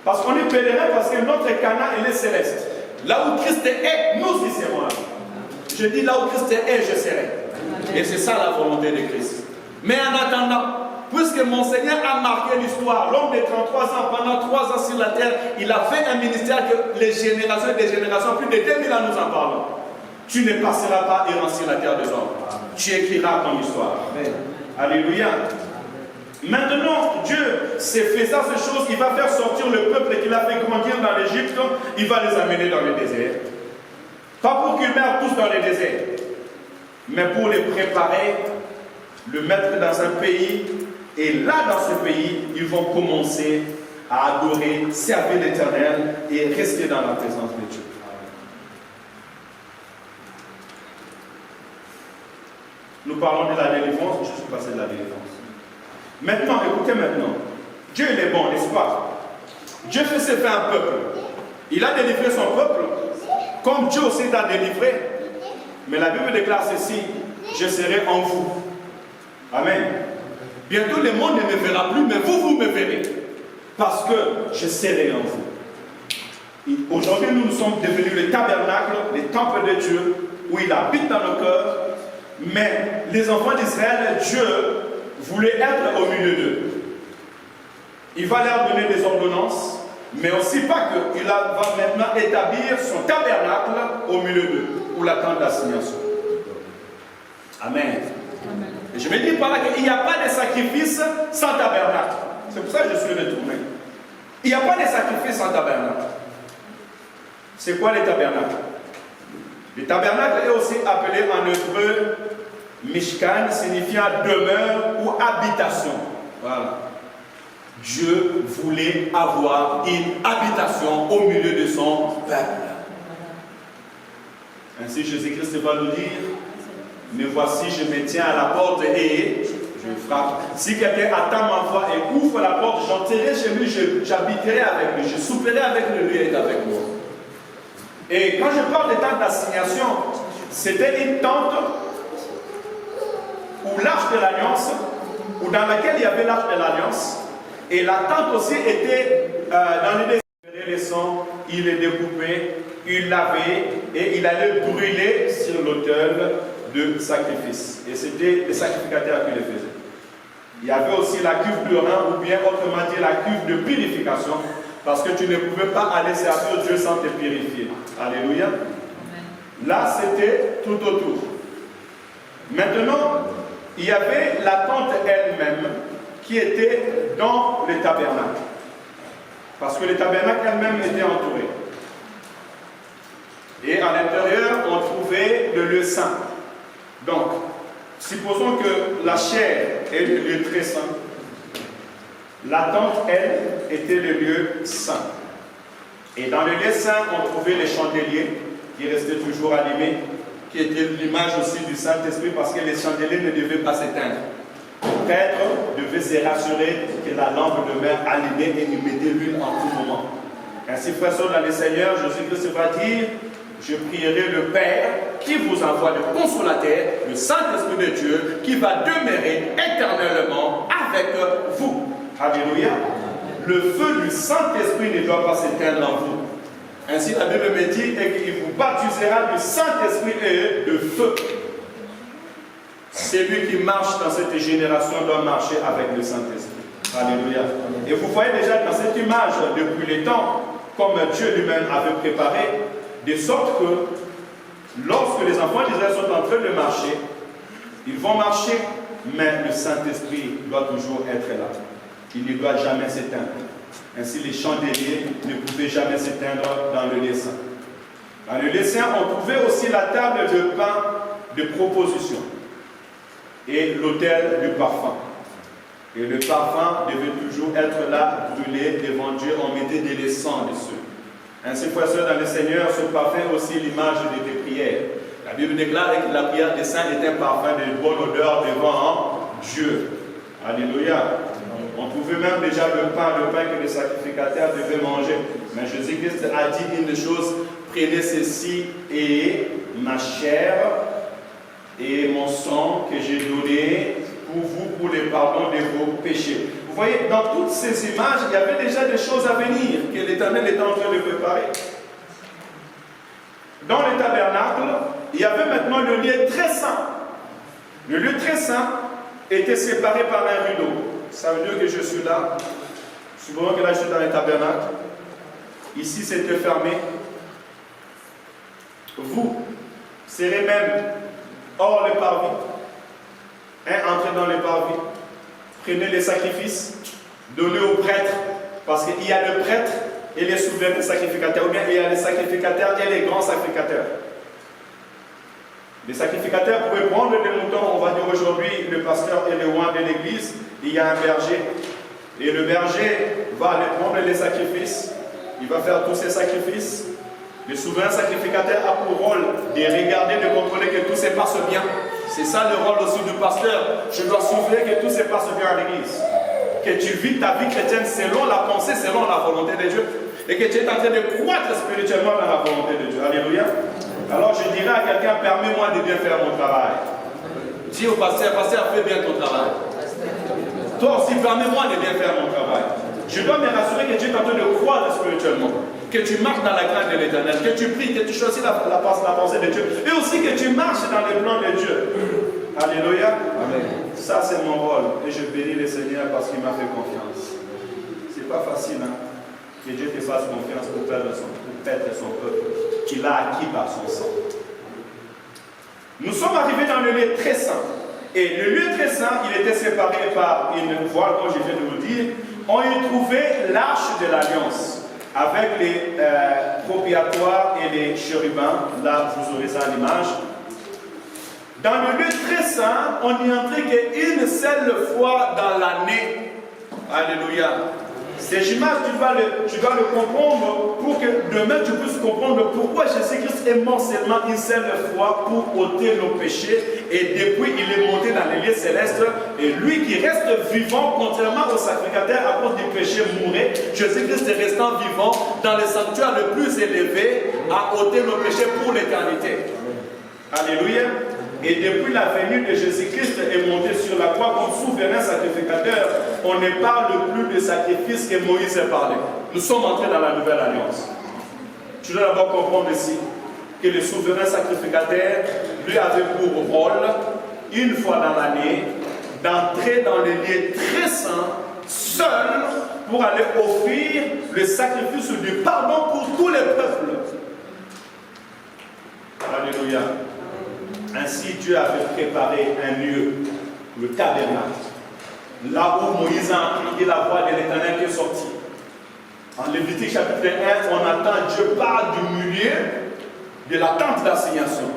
Parce qu'on est pèlerin parce que notre Canaan, elle est céleste. Là où Christ est, nous y serons. Je dis là où Christ est, je serai. Amen. Et c'est ça la volonté de Christ. Mais en attendant, puisque mon Seigneur a marqué l'histoire, l'homme de 33 ans, pendant 3 ans sur la terre, il a fait un ministère que les générations et des générations, plus de 2000 ans nous en parlons. Tu ne passeras pas errant sur la terre des hommes. Tu écriras ton histoire. Amen. Alléluia. Maintenant, Dieu, faisant ces choses, il va faire sortir le peuple qu'il a fait grandir dans l'Égypte, il va les amener dans le désert. Pas pour qu'ils meurent tous dans le désert, mais pour les préparer, le mettre dans un pays Et là, dans ce pays, ils vont commencer à adorer, servir l'Éternel et rester dans la présence de Dieu. Nous parlons de la délivrance, je suis passé de la délivrance. Maintenant, écoutez maintenant. Dieu il est bon, n'est-ce pas? Dieu s'est fait un peuple. Il a délivré son peuple, comme Dieu aussi t'a délivré. Mais la Bible déclare ceci, je serai en vous. Amen. Bientôt le monde ne me verra plus, mais vous me verrez. Parce que je serai en vous. Aujourd'hui, nous sommes devenus le tabernacle, le temple de Dieu, où il habite dans nos cœurs. Mais les enfants d'Israël, Dieu voulait être au milieu d'eux. Il va leur donner des ordonnances, mais aussi pas que. Il va maintenant établir son tabernacle au milieu d'eux, pour l'attente d'assignation. Amen. Et je me dis par là qu'il n'y a pas de sacrifice sans tabernacle. C'est pour ça que je suis retourné. Il n'y a pas de sacrifice sans tabernacle. C'est quoi les tabernacles? Le tabernacle est aussi appelé en hébreu Mishkan, signifiant demeure ou habitation. Voilà. Dieu voulait avoir une habitation au milieu de son peuple. Ainsi Jésus-Christ va nous dire, mais voici je me tiens à la porte et je frappe. Si quelqu'un attend ma voix et ouvre la porte, j'entrerai chez lui, j'habiterai avec lui, je souperai avec lui et avec moi. Et quand je parle de tente d'assignation, c'était une tente où l'arche de l'alliance, ou dans laquelle il y avait l'arche de l'alliance, et la tente aussi était dans les les sangs, il les découpait, il lavait et il allait brûler sur l'autel de sacrifice. Et c'était les sacrificateurs qui le faisaient. Il y avait aussi la cuve de rein, ou bien autrement dit la cuve de purification, parce que tu ne pouvais pas aller servir Dieu sans te purifier. Alléluia. Là, c'était tout autour. Maintenant, il y avait la tente elle-même qui était dans le tabernacle. Parce que le tabernacle elle-même était entouré. Et à l'intérieur, on trouvait le lieu saint. Donc, supposons que la chair est le lieu très saint. La tente, elle, était le lieu saint. Et dans le lieu saint, on trouvait les chandeliers qui restaient toujours allumés, qui étaient l'image aussi du Saint-Esprit, parce que les chandeliers ne devaient pas s'éteindre. Le prêtre devait se rassurer que la lampe demeure allumée et il mettait l'huile en tout moment. Ainsi, frères et sœurs, dans le Seigneur, Jésus-Christ va dire, je prierai le Père qui vous envoie le consolateur, le Saint-Esprit de Dieu, qui va demeurer éternellement avec vous. Alléluia. Le feu du Saint-Esprit ne doit pas s'éteindre en vous. Ainsi, la Bible me dit qu'il vous baptisera du Saint-Esprit et de feu. Celui qui marche dans cette génération doit marcher avec le Saint-Esprit. Alléluia. Et vous voyez déjà dans cette image, depuis les temps, comme Dieu lui-même avait préparé, de sorte que lorsque les enfants d'Israël sont en train de marcher, ils vont marcher, mais le Saint-Esprit doit toujours être là. Il ne doit jamais s'éteindre. Ainsi, les chandeliers ne pouvaient jamais s'éteindre dans le lieu saint. Dans le lieu saint, on trouvait aussi la table de pain de proposition et l'autel du parfum. Et le parfum devait toujours être là, brûlé devant Dieu. On mettait de l'encens dessus. Ainsi, frères et sœurs, dans le Seigneur, ce parfum est aussi l'image de tes prières. La Bible déclare que la prière des saints est un parfum de bonne odeur devant Dieu. Alléluia. On trouvait même déjà le pain que les sacrificateurs devaient manger. Mais Jésus-Christ a dit une chose, prenez ceci et ma chair et mon sang que j'ai donné pour vous, pour le pardon de vos péchés. Vous voyez, dans toutes ces images, il y avait déjà des choses à venir que l'Éternel était en train de préparer. Dans le tabernacle, il y avait maintenant le lieu très saint. Le lieu très saint était séparé par un rideau. Ça veut dire que je suis là. Supposons que là je suis dans le tabernacle. Ici c'était fermé. Vous serez même hors le parvis. Entrez dans le parvis. Prenez les sacrifices. Donnez au prêtre. Parce qu'il y a le prêtre et les souverains des sacrificateurs. Ou bien il y a les sacrificateurs et les grands sacrificateurs. Les sacrificateurs pouvaient prendre des moutons, on va dire aujourd'hui, le pasteur et le roi de l'église, il y a un berger. Et le berger va aller prendre les sacrifices. Il va faire tous ces sacrifices. Le souverain sacrificateur a pour rôle de regarder, de contrôler que tout se passe bien. C'est ça le rôle aussi du pasteur. Je dois surveiller que tout se passe bien à l'église. Que tu vis ta vie chrétienne selon la pensée, selon la volonté de Dieu. Et que tu es en train de croître spirituellement dans la volonté de Dieu. Alléluia. Alors je dirais à quelqu'un, permets-moi de bien faire mon travail. Dis au pasteur, pasteur, fais bien ton travail. Toi aussi, permets-moi de bien faire mon travail. Je dois me rassurer que tu es en train de croître spirituellement. Que tu marches dans la crainte de l'Éternel. Que tu pries, que tu choisis la pensée de Dieu. Et aussi que tu marches dans les plans de Dieu. Alléluia. Amen. Ça, c'est mon rôle. Et je bénis le Seigneur parce qu'il m'a fait confiance. C'est pas facile, hein? Que Dieu te fasse confiance pour perdre son peuple. Qu'il a acquis par son sang. Nous sommes arrivés dans le lieu très saint. Et le lieu très saint, il était séparé par une voile, comme je viens de vous dire. On y trouvait l'arche de l'alliance, avec les propriatoires et les chérubins. Là, vous aurez ça à l'image. Dans le lieu très saint, on n'y entrait qu'une seule fois dans l'année. Alléluia. Ces images, tu dois le comprendre pour que demain tu puisses comprendre pourquoi Jésus-Christ est mort seulement une seule fois pour ôter nos péchés. Et depuis, il est monté dans les lieux célestes. Et lui qui reste vivant, contrairement au sacrificateur à cause du péché mourrait, Jésus-Christ est restant vivant dans le sanctuaire le plus élevé à ôter nos péchés pour l'éternité. Alléluia. Et depuis la venue de Jésus-Christ est monté sur la croix comme souverain sacrificateur, on ne parle plus de sacrifice que Moïse a parlé. Nous sommes entrés dans la nouvelle alliance. Tu dois d'abord comprendre ici que le souverain sacrificateur, lui avait pour rôle, une fois dans l'année, d'entrer dans les lieux très saints, seul, pour aller offrir le sacrifice du pardon pour tous les peuples. Alléluia. Ainsi, Dieu avait préparé un lieu, le tabernacle, là où Moïse a entendu la voix de l'Éternel qui est sortie. En Lévitique chapitre 1, on entend Dieu parle du milieu de la tente d'assignation.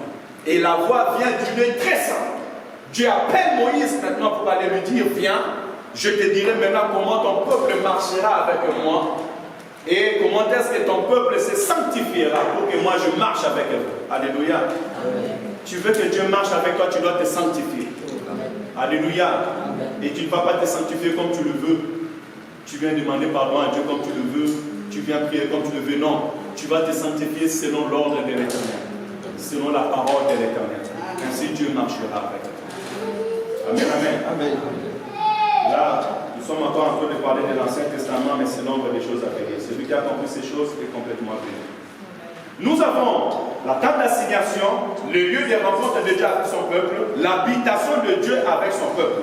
Et la voix vient du lieu très saint. Dieu appelle Moïse maintenant pour aller lui dire, viens, je te dirai maintenant comment ton peuple marchera avec moi. Et comment est-ce que ton peuple se sanctifiera pour que moi je marche avec eux. Alléluia. Amen. Tu veux que Dieu marche avec toi, tu dois te sanctifier. Amen. Alléluia. Amen. Et tu ne vas pas te sanctifier comme tu le veux. Tu viens demander pardon à Dieu comme tu le veux. Tu viens prier comme tu le veux. Non. Tu vas te sanctifier selon l'ordre de l'Éternel. Selon la parole de l'Éternel. Ainsi Dieu marchera avec toi. Amen. Amen. Amen. Là, nous sommes encore en train de parler de l'Ancien Testament, mais c'est l'ombre des choses à venir. Celui qui a compris ces choses est complètement béni. Nous avons la tente d'assignation, le lieu de rencontre de Dieu avec son peuple, l'habitation de Dieu avec son peuple.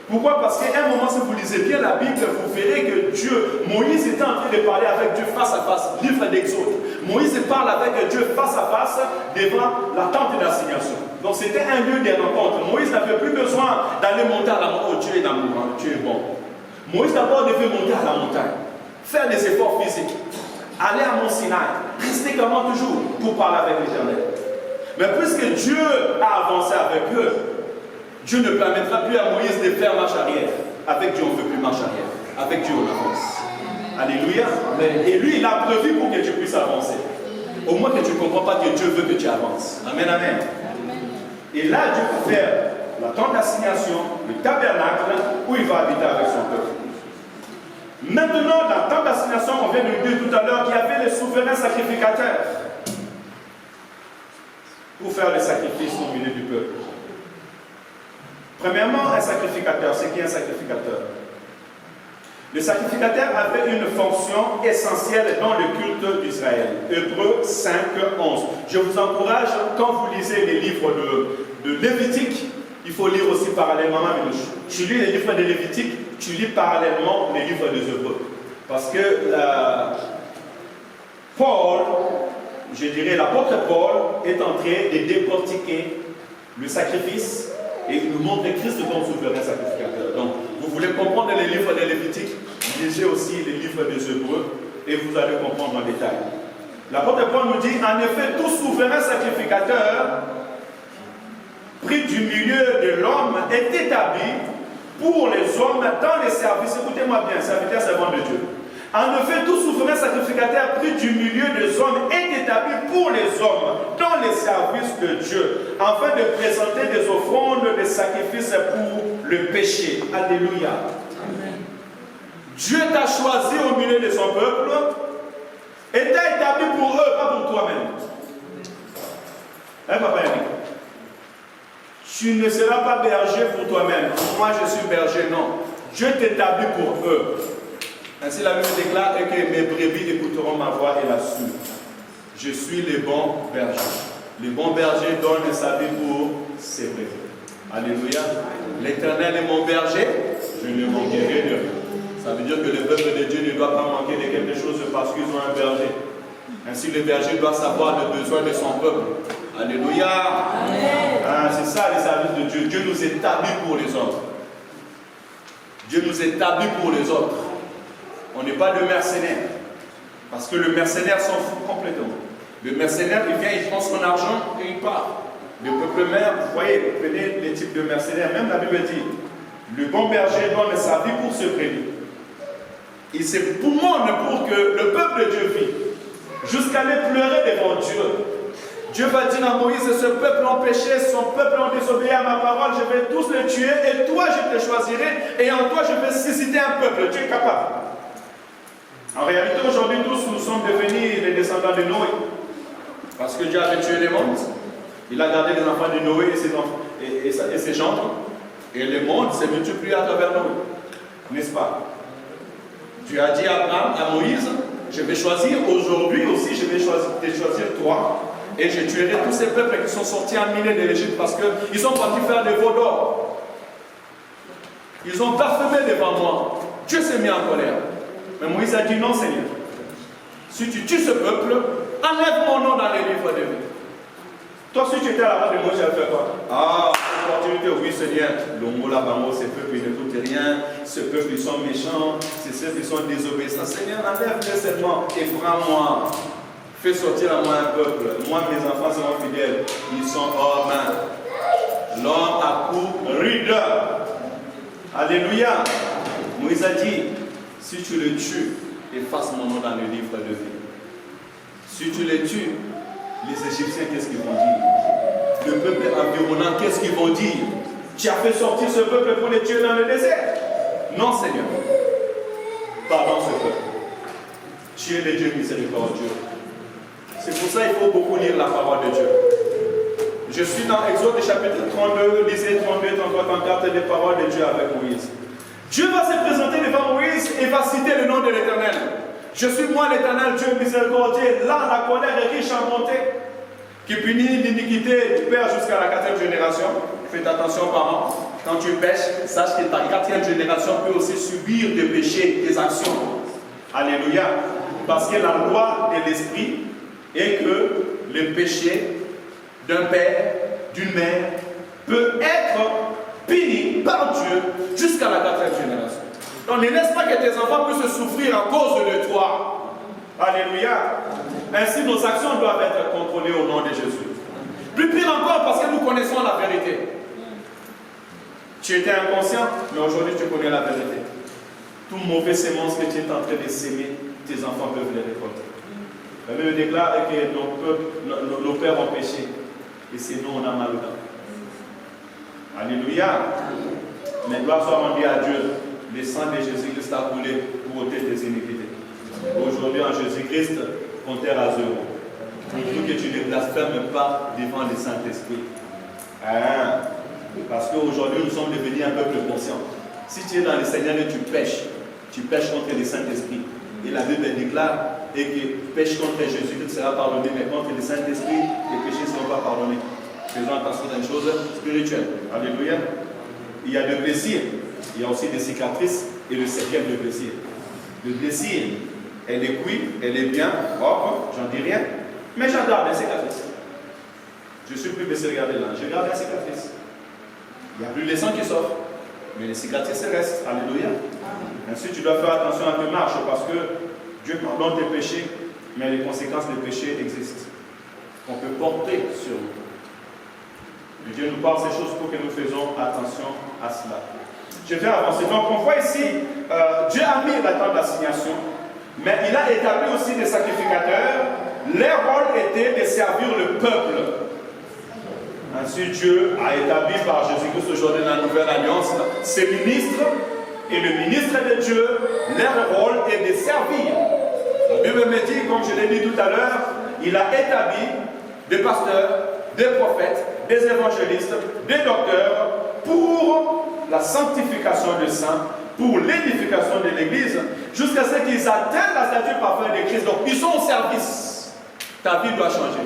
Pourquoi? Parce qu'à un moment, si vous lisez bien la Bible, vous verrez que Dieu, Moïse était en train de parler avec Dieu face à face, livre d'Exode. Moïse parle avec Dieu face à face devant la tente d'assignation. Donc c'était un lieu de rencontre. Moïse n'avait plus besoin d'aller monter à la montagne. Oh, Dieu est d'amour, Dieu est bon. Moïse d'abord devait monter à la montagne, faire des efforts physiques, aller à Mont Sinaï, rester comment toujours pour parler avec l'Éternel. Mais puisque Dieu a avancé avec eux, Dieu ne permettra plus à Moïse de faire marche arrière. Avec Dieu, on ne fait plus marche arrière. Avec Dieu, on avance. Alléluia. Et lui, il a prévu pour que tu puisses avancer. Au moins que tu ne comprends pas que Dieu veut que tu avances. Amen, amen. Et là, Dieu va faire la tente d'assignation, le tabernacle, où il va habiter avec son peuple. Maintenant, la tente d'assignation, on vient de le dire tout à l'heure, qu'il y avait les souverains sacrificateurs pour faire le sacrifice au milieu du peuple. Premièrement, un sacrificateur, c'est qui un sacrificateur? Le sacrificateur avait une fonction essentielle dans le culte d'Israël. Hébreux 5, 11. Je vous encourage, quand vous lisez les livres de Lévitique, il faut lire aussi parallèlement. Tu lis les livres de Lévitique, tu lis parallèlement les livres des Hébreux. Parce que Paul, je dirais l'apôtre Paul, est en train de décortiquer le sacrifice et il nous montre Christ comme souverain sacrificateur. Donc, vous voulez comprendre les livres de Lévitique, lisez aussi les livres des Hébreux et vous allez comprendre en détail. L'apôtre Paul nous dit, en effet, tout souverain sacrificateur pris du milieu de l'homme est établi pour les hommes dans les services. Écoutez-moi bien, serviteurs, servants de Dieu. En effet, tout souverain sacrificateur pris du milieu des hommes est établi pour les hommes dans les services de Dieu, afin de présenter des offrandes, des sacrifices pour le péché. Alléluia. Amen. Dieu t'a choisi au milieu de son peuple et t'a établi pour eux, pas pour toi-même. Hein, papa Eric? Tu ne seras pas berger pour toi-même. Moi, je suis berger, non. Dieu t'établit pour eux. Ainsi, la Bible déclare que mes brebis écouteront ma voix et la suivent. Je suis le bon berger. Le bon berger donne sa vie pour ses brebis. Alléluia. L'Éternel est mon berger, je ne manquerai de rien. Ça veut dire que le peuple de Dieu ne doit pas manquer de quelque chose parce qu'ils ont un berger. Ainsi, le berger doit savoir le besoin de son peuple. Alléluia. Ah, c'est ça les services de Dieu. Dieu nous établit pour les autres. Dieu nous établit pour les autres. On n'est pas de mercenaires. Parce que le mercenaire s'en fout complètement. Le mercenaire, il vient, il prend son argent et il part. Le peuple mère, vous voyez, vous prenez les types de mercenaires. Même la Bible dit, le bon berger donne sa vie pour se prévenir. Il se poumonne pour que le peuple de Dieu vive. Jusqu'à aller pleurer devant Dieu. Dieu va dire à Moïse, ce peuple en péché, son peuple en désobéi à ma parole, je vais tous les tuer et toi je te choisirai et en toi je vais susciter un peuple. Tu es capable. En réalité, aujourd'hui, tous nous sommes devenus les descendants de Noé. Parce que Dieu avait tué les mondes. Il a gardé les enfants de Noé et ses gendres. Et le monde s'est multiplié à travers Noé. N'est-ce pas? Dieu a dit à Abraham, à Moïse, je vais choisir aujourd'hui aussi, je vais te choisir toi. Et je tuerai tous ces peuples qui sont sortis en milliers de l'Égypte parce qu'ils sont partis faire des veaux d'or. Ils ont parfumé devant moi. Dieu s'est mis en colère. Mais Moïse a dit non, Seigneur. Si tu tues ce peuple, enlève mon nom dans les livres de vie. Toi, si tu étais à la place de Moïse, tu allais faire quoi? Ah, opportunité, oui, Seigneur. L'homo là-bas, ces peuples, ils n'écoutent rien. Ce peuple, ils sont méchants. C'est ceux qui sont désobéissants. Seigneur, enlève-les seulement et prends-moi. Fais sortir à moi un peuple. Moi, mes enfants seront fidèles. Ils sont hommes. L'homme à coups rude. Alléluia. Moïse a dit, si tu le tues, efface mon nom dans le livre de vie. Si tu le tues, les Égyptiens, qu'est-ce qu'ils vont dire? Le peuple environnant, qu'est-ce qu'ils vont dire? Tu as fait sortir ce peuple pour les tuer dans le désert? Non, Seigneur. Pardonne ce peuple. Tu es le Dieu miséricordieux. C'est pour ça qu'il faut beaucoup lire la parole de Dieu. Je suis dans Exode chapitre 32, lisez 32, 33, 34, des paroles de Dieu avec Moïse. Dieu va se présenter devant Moïse et va citer le nom de l'Éternel. Je suis moi l'Éternel, Dieu miséricordieux, là la colère est riche en bonté, qui punit l'iniquité du père jusqu'à la 4e génération. Faites attention, parents. Quand tu pêches, sache que ta 4e génération peut aussi subir des péchés, des actions. Alléluia. Parce que la loi de l'esprit est que le péché d'un père, d'une mère, peut être puni par Dieu jusqu'à la 4e génération. Donc ne laisse pas que tes enfants puissent souffrir à cause de toi. Alléluia. Ainsi nos actions doivent être contrôlées au nom de Jésus. Plus pire encore parce que nous connaissons la vérité. Tu étais inconscient, mais aujourd'hui tu connais la vérité. Tout mauvais sémence que tu es en train de s'aimer, tes enfants peuvent les récolter. La Bible déclare que nos pères ont péché. Et c'est nous, on a mal dedans. Alléluia. Mais gloire soit rendue à Dieu. Le sang de Jésus-Christ a coulé pour ôter tes iniquités. Aujourd'hui, en Jésus-Christ, compteur à zéro. Il faut que tu ne blasphèmes pas devant le Saint-Esprit. Parce qu'aujourd'hui, nous sommes devenus un peuple conscient. Si tu es dans le Seigneur et tu pêches contre le Saint-Esprit. Et la Bible déclare et que pêche contre Jésus-Christ sera pardonné, mais contre le Saint-Esprit, les péchés ne seront pas pardonnés. Faisons attention à une chose spirituelle. Alléluia. Il y a le plaisir, il y a aussi des cicatrices et le 7e de plaisir. Le plaisir, elle est cuite, elle est bien, propre, j'en dis rien, mais j'en garde des cicatrices. Je suis plus baissé, regardez là, je garde des cicatrices. Il n'y a plus les sangs qui sortent, mais les cicatrices restent. Alléluia. Ainsi, tu dois faire attention à tes marches parce que Dieu pardonne tes péchés, mais les conséquences des péchés existent. On peut porter sur nous. Et Dieu nous parle ces choses pour que nous fassions attention à cela. Je vais avancer. Donc on voit ici, Dieu a mis la tente d'assignation, mais il a établi aussi des sacrificateurs. Leur rôle était de servir le peuple. Ainsi Dieu a établi par Jésus-Christ aujourd'hui dans la nouvelle alliance ses ministres, et le ministre de Dieu, leur rôle est de servir. La Bible me dit, comme je l'ai dit tout à l'heure, il a établi des pasteurs, des prophètes, des évangélistes, des docteurs pour la sanctification des saints, pour l'édification de l'Église, jusqu'à ce qu'ils atteignent la stature parfaite de Christ. Donc ils sont au service. Ta vie doit changer.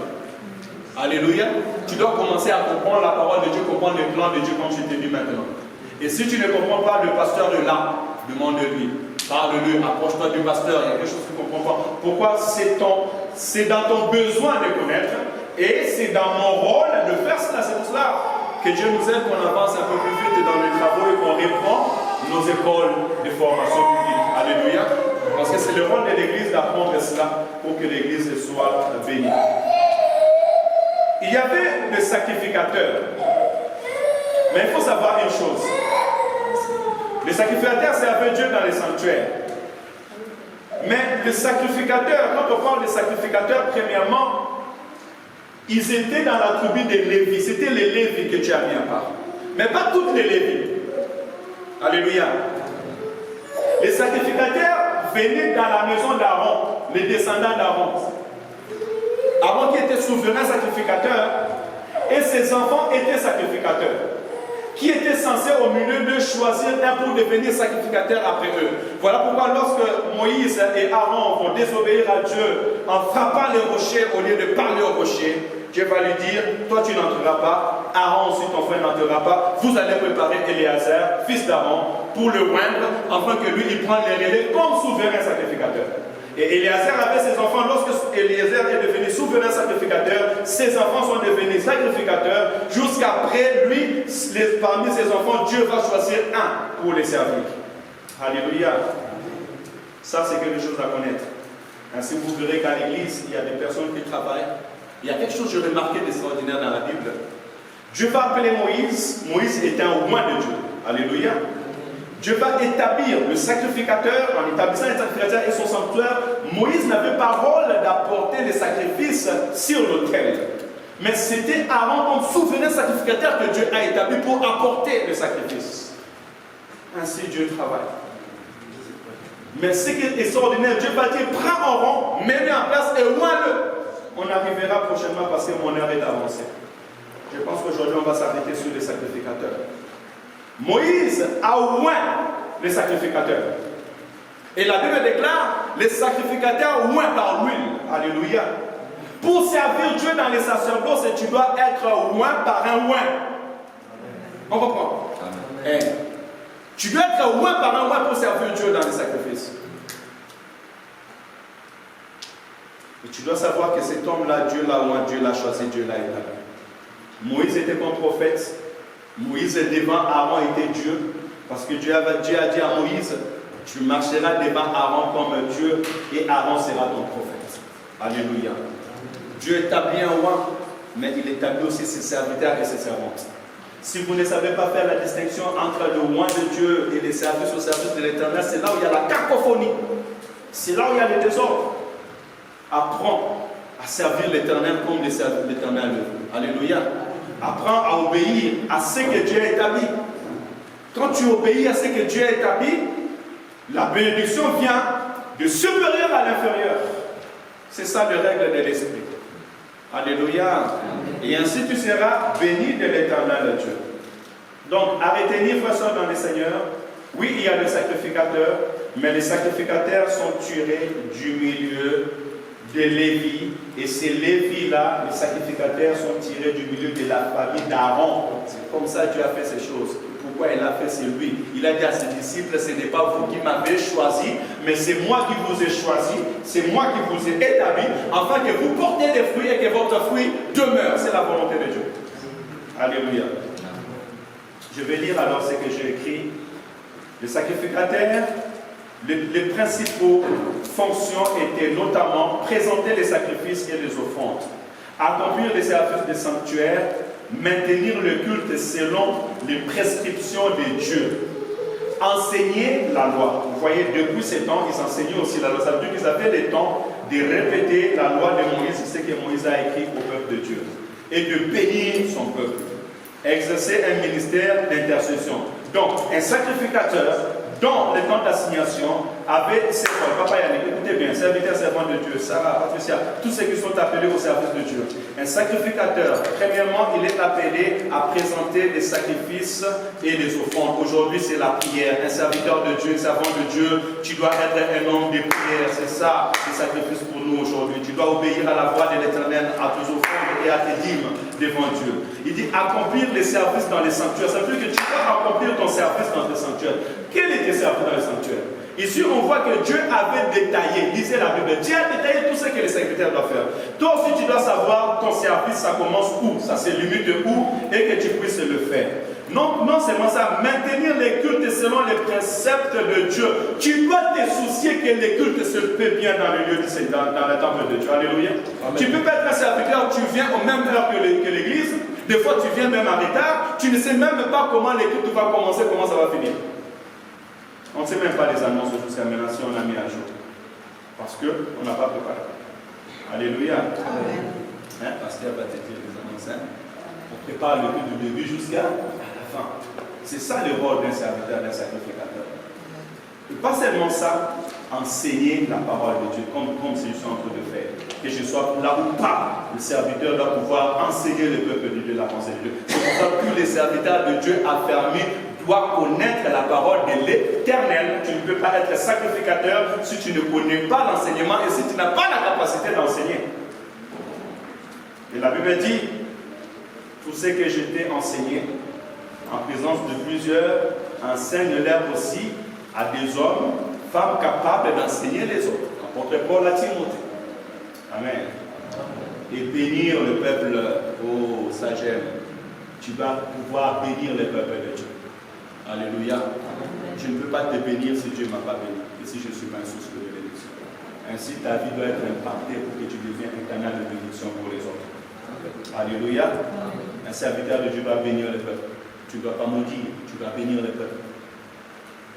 Alléluia. Tu dois commencer à comprendre la parole de Dieu, comprendre le plan de Dieu comme je t'ai dit maintenant. Et si tu ne comprends pas, le pasteur est là. Demande-lui. Parle-lui. Approche-toi du pasteur. Il y a quelque chose que tu ne comprends pas. Pourquoi c'est dans ton besoin de connaître. Et c'est dans mon rôle de faire cela. C'est pour cela que Dieu nous aide, qu'on avance un peu plus vite dans les travaux et qu'on reprend nos écoles de formation publique. Alléluia. Parce que c'est le rôle de l'Église d'apprendre cela pour que l'Église soit bénie. Il y avait des sacrificateurs. Mais il faut savoir une chose. Les sacrificateurs servaient Dieu dans les sanctuaires. Mais les sacrificateurs, quand on parle des sacrificateurs, premièrement, ils étaient dans la tribu des Lévis. C'était les Lévis que Dieu a mis à part. Mais pas toutes les Lévis. Alléluia. Les sacrificateurs venaient dans la maison d'Aaron, les descendants d'Aaron. Aaron qui était souverain sacrificateur, et ses enfants étaient sacrificateurs, qui étaient censés au milieu de choisir un pour devenir sacrificateur après eux. Voilà pourquoi lorsque Moïse et Aaron vont désobéir à Dieu en frappant les rochers au lieu de parler aux rochers, Dieu va lui dire, toi tu n'entreras pas, Aaron aussi ton frère n'entrera pas, vous allez préparer Éléazar, fils d'Aaron, pour le oindre, afin que lui il prenne les relais comme souverain sacrificateur. Et Éléazar avait ses enfants. Lorsque Éléazar est devenu souverain sacrificateur, ses enfants sont devenus sacrificateurs. Jusqu'après lui, parmi ses enfants, Dieu va choisir un pour les servir. Alléluia. Ça, c'est quelque chose à connaître. Ainsi, vous verrez qu'à l'église, il y a des personnes qui travaillent. Il y a quelque chose que j'ai remarqué d'extraordinaire dans la Bible. Dieu va appeler Moïse. Moïse était un roi de Dieu. Alléluia. Dieu va établir le sacrificateur, en établissant le sacrificateur et son sanctuaire. Moïse n'avait pas rôle d'apporter les sacrifices sur l'autel. Mais c'était Aaron comme souverain sacrificateur que Dieu a établi pour apporter le sacrifice. Ainsi Dieu travaille. Mais ce qui est extraordinaire, Dieu va dire, prends Aaron, mets-le en place et oins-le. On arrivera prochainement parce que mon heure est avancée. Je pense qu'aujourd'hui on va s'arrêter sur les sacrificateurs. Moïse a oint les sacrificateurs. Et la Bible déclare, les sacrificateurs oints par l'huile. Alléluia. Pour servir Dieu dans les sacerdoces, tu dois être oint par un oint. On comprend? Amen. Tu dois être oint par un oint pour servir Dieu dans les sacrifices. Et tu dois savoir que cet homme-là, Dieu l'a oint, Dieu l'a choisi, Dieu l'a établi. Moïse était comme prophète. Moïse devant Aaron était Dieu, parce que Dieu a dit à Moïse, tu marcheras devant Aaron comme Dieu, et Aaron sera ton prophète. Alléluia. Dieu établit un roi, mais il établit aussi ses serviteurs et ses servantes. Si vous ne savez pas faire la distinction entre le roi de Dieu et les services au service de l'Éternel, c'est là où il y a la cacophonie. C'est là où il y a le désordre. Apprends à servir l'Éternel comme les serviteurs de l'Éternel. Alléluia. Apprends à obéir à ce que Dieu a établi. Quand tu obéis à ce que Dieu a établi, la bénédiction vient de supérieur à l'inférieur. C'est ça la règle de l'esprit. Alléluia. Et ainsi tu seras béni de l'Éternel Dieu. Donc, à retenir, frères et sœurs dans le Seigneur, oui, il y a des sacrificateurs, mais les sacrificateurs sont tirés du milieu de Lévi, et ces Lévis-là, les sacrificateurs sont tirés du milieu de la famille d'Aaron. C'est comme ça que Dieu a fait ces choses. Pourquoi il a fait, c'est lui. Il a dit à ses disciples, ce n'est pas vous qui m'avez choisi, mais c'est moi qui vous ai choisi, c'est moi qui vous ai établi, afin que vous portez des fruits et que votre fruit demeure. C'est la volonté de Dieu. Alléluia. Je vais lire alors ce que j'ai écrit. Les sacrificateurs, les principaux fonctions étaient notamment présenter les sacrifices et les offrandes, accomplir les services des sanctuaires, maintenir le culte selon les prescriptions de Dieu, enseigner la loi. Vous voyez, depuis ces temps, ils enseignaient aussi la loi. Ça veut dire qu'ils avaient le temps de répéter la loi de Moïse, ce que Moïse a écrit au peuple de Dieu, et de bénir son peuple. Exercer un ministère d'intercession. Donc, un sacrificateur, dans le temps d'assignation, avait ses rôles. Papa Yannick, écoutez bien, serviteur, servant de Dieu, Sarah, Patricia, tous ceux qui sont appelés au service de Dieu. Un sacrificateur, premièrement, il est appelé à présenter des sacrifices et des offrandes. Aujourd'hui, c'est la prière. Un serviteur de Dieu, un servant de Dieu, tu dois être un homme de prière. C'est ça, le sacrifice pour nous aujourd'hui. Tu dois obéir à la voix de l'Éternel, à tes offrandes et à tes dîmes devant Dieu. Il dit accomplir les services dans les sanctuaires. Ça veut dire que tu dois accomplir ton service dans les sanctuaires. Quel était service dans les sanctuaires? Ici, on voit que Dieu avait détaillé, lisez la Bible, Dieu a détaillé tout ce que les serviteurs doivent faire. Toi aussi, tu dois savoir ton service, ça commence où, ça se limite où, et que tu puisses le faire. Non seulement ça, maintenir les cultes selon les préceptes de Dieu. Tu dois te soucier que les cultes se paient bien dans le lieu de dans le temple de Dieu. Alléluia. Amen. Tu ne peux pas être un serviteur, tu viens aux mêmes heures que l'église. Des fois, tu viens même en retard. Tu ne sais même pas comment les cultes vont commencer, comment ça va finir. On ne sait même pas les annonces jusqu'à maintenant si on a mis à jour. Parce qu'on n'a pas préparé. Alléluia. Amen. Hein, pasteur va te dire les annonces. Hein? On prépare le culte du début jusqu'à la fin. C'est ça le rôle d'un serviteur, d'un sacrificateur. Et pas seulement ça, enseigner la parole de Dieu, comme je suis en train de faire. Que je sois là ou pas, le serviteur doit pouvoir enseigner le peuple de Dieu la pensée de Dieu. C'est pour ça que tous les serviteurs de Dieu affermis doivent connaître la parole de l'Éternel. Tu ne peux pas être sacrificateur si tu ne connais pas l'enseignement et si tu n'as pas la capacité d'enseigner. Et la Bible dit, tout ce que je t'ai enseigné, en présence de plusieurs, enseigne-leur aussi à des hommes, femmes capables d'enseigner les autres. Apôtre Paul à Timothée. Amen. Et bénir le peuple au sagem. Tu vas pouvoir bénir le peuple de Dieu. Alléluia. Je ne peux pas te bénir si Dieu ne m'a pas béni et si je ne suis pas un source de bénédiction. Ainsi, ta vie doit être impactée pour que tu deviennes un canal de bénédiction pour les autres. Alléluia. Un serviteur de Dieu va bénir le peuple. Tu ne dois pas maudire, tu dois bénir le peuple.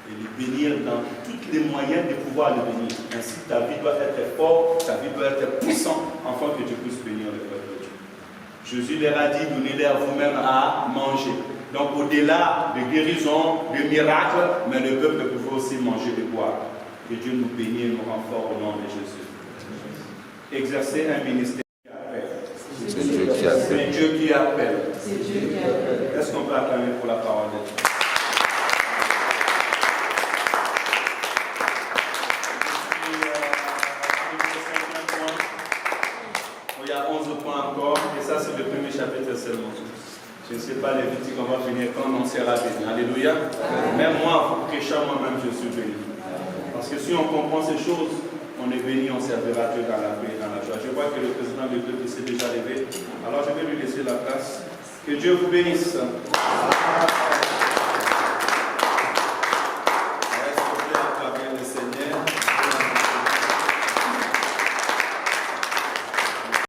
Et le bénir dans tous les moyens de pouvoir le bénir. Ainsi, ta vie doit être forte, ta vie doit être puissante, afin que tu puisses bénir le peuple de Dieu. Jésus leur a dit, donnez-leur vous-même à manger. Donc, au-delà de guérison, de miracles, mais le peuple pouvait aussi manger et boire. Que Dieu nous bénisse et nous renforce au nom de Jésus. Exercer un ministère qui appelle. C'est Dieu qui appelle. C'est Dieu qui appelle. Est-ce qu'on peut acclamer pour la parole de Dieu? Il y a 11 points encore, et ça c'est le premier chapitre seulement. Je ne sais pas les vies qu'on va finir quand on sera béni. Alléluia. Même moi, en prêchant moi-même, je suis béni. Parce que si on comprend ces choses, on est béni, on servira Dieu dans la paix et dans la joie. Je vois que le président du peuple s'est déjà levé. Alors je vais lui laisser la place. Que Dieu vous bénisse.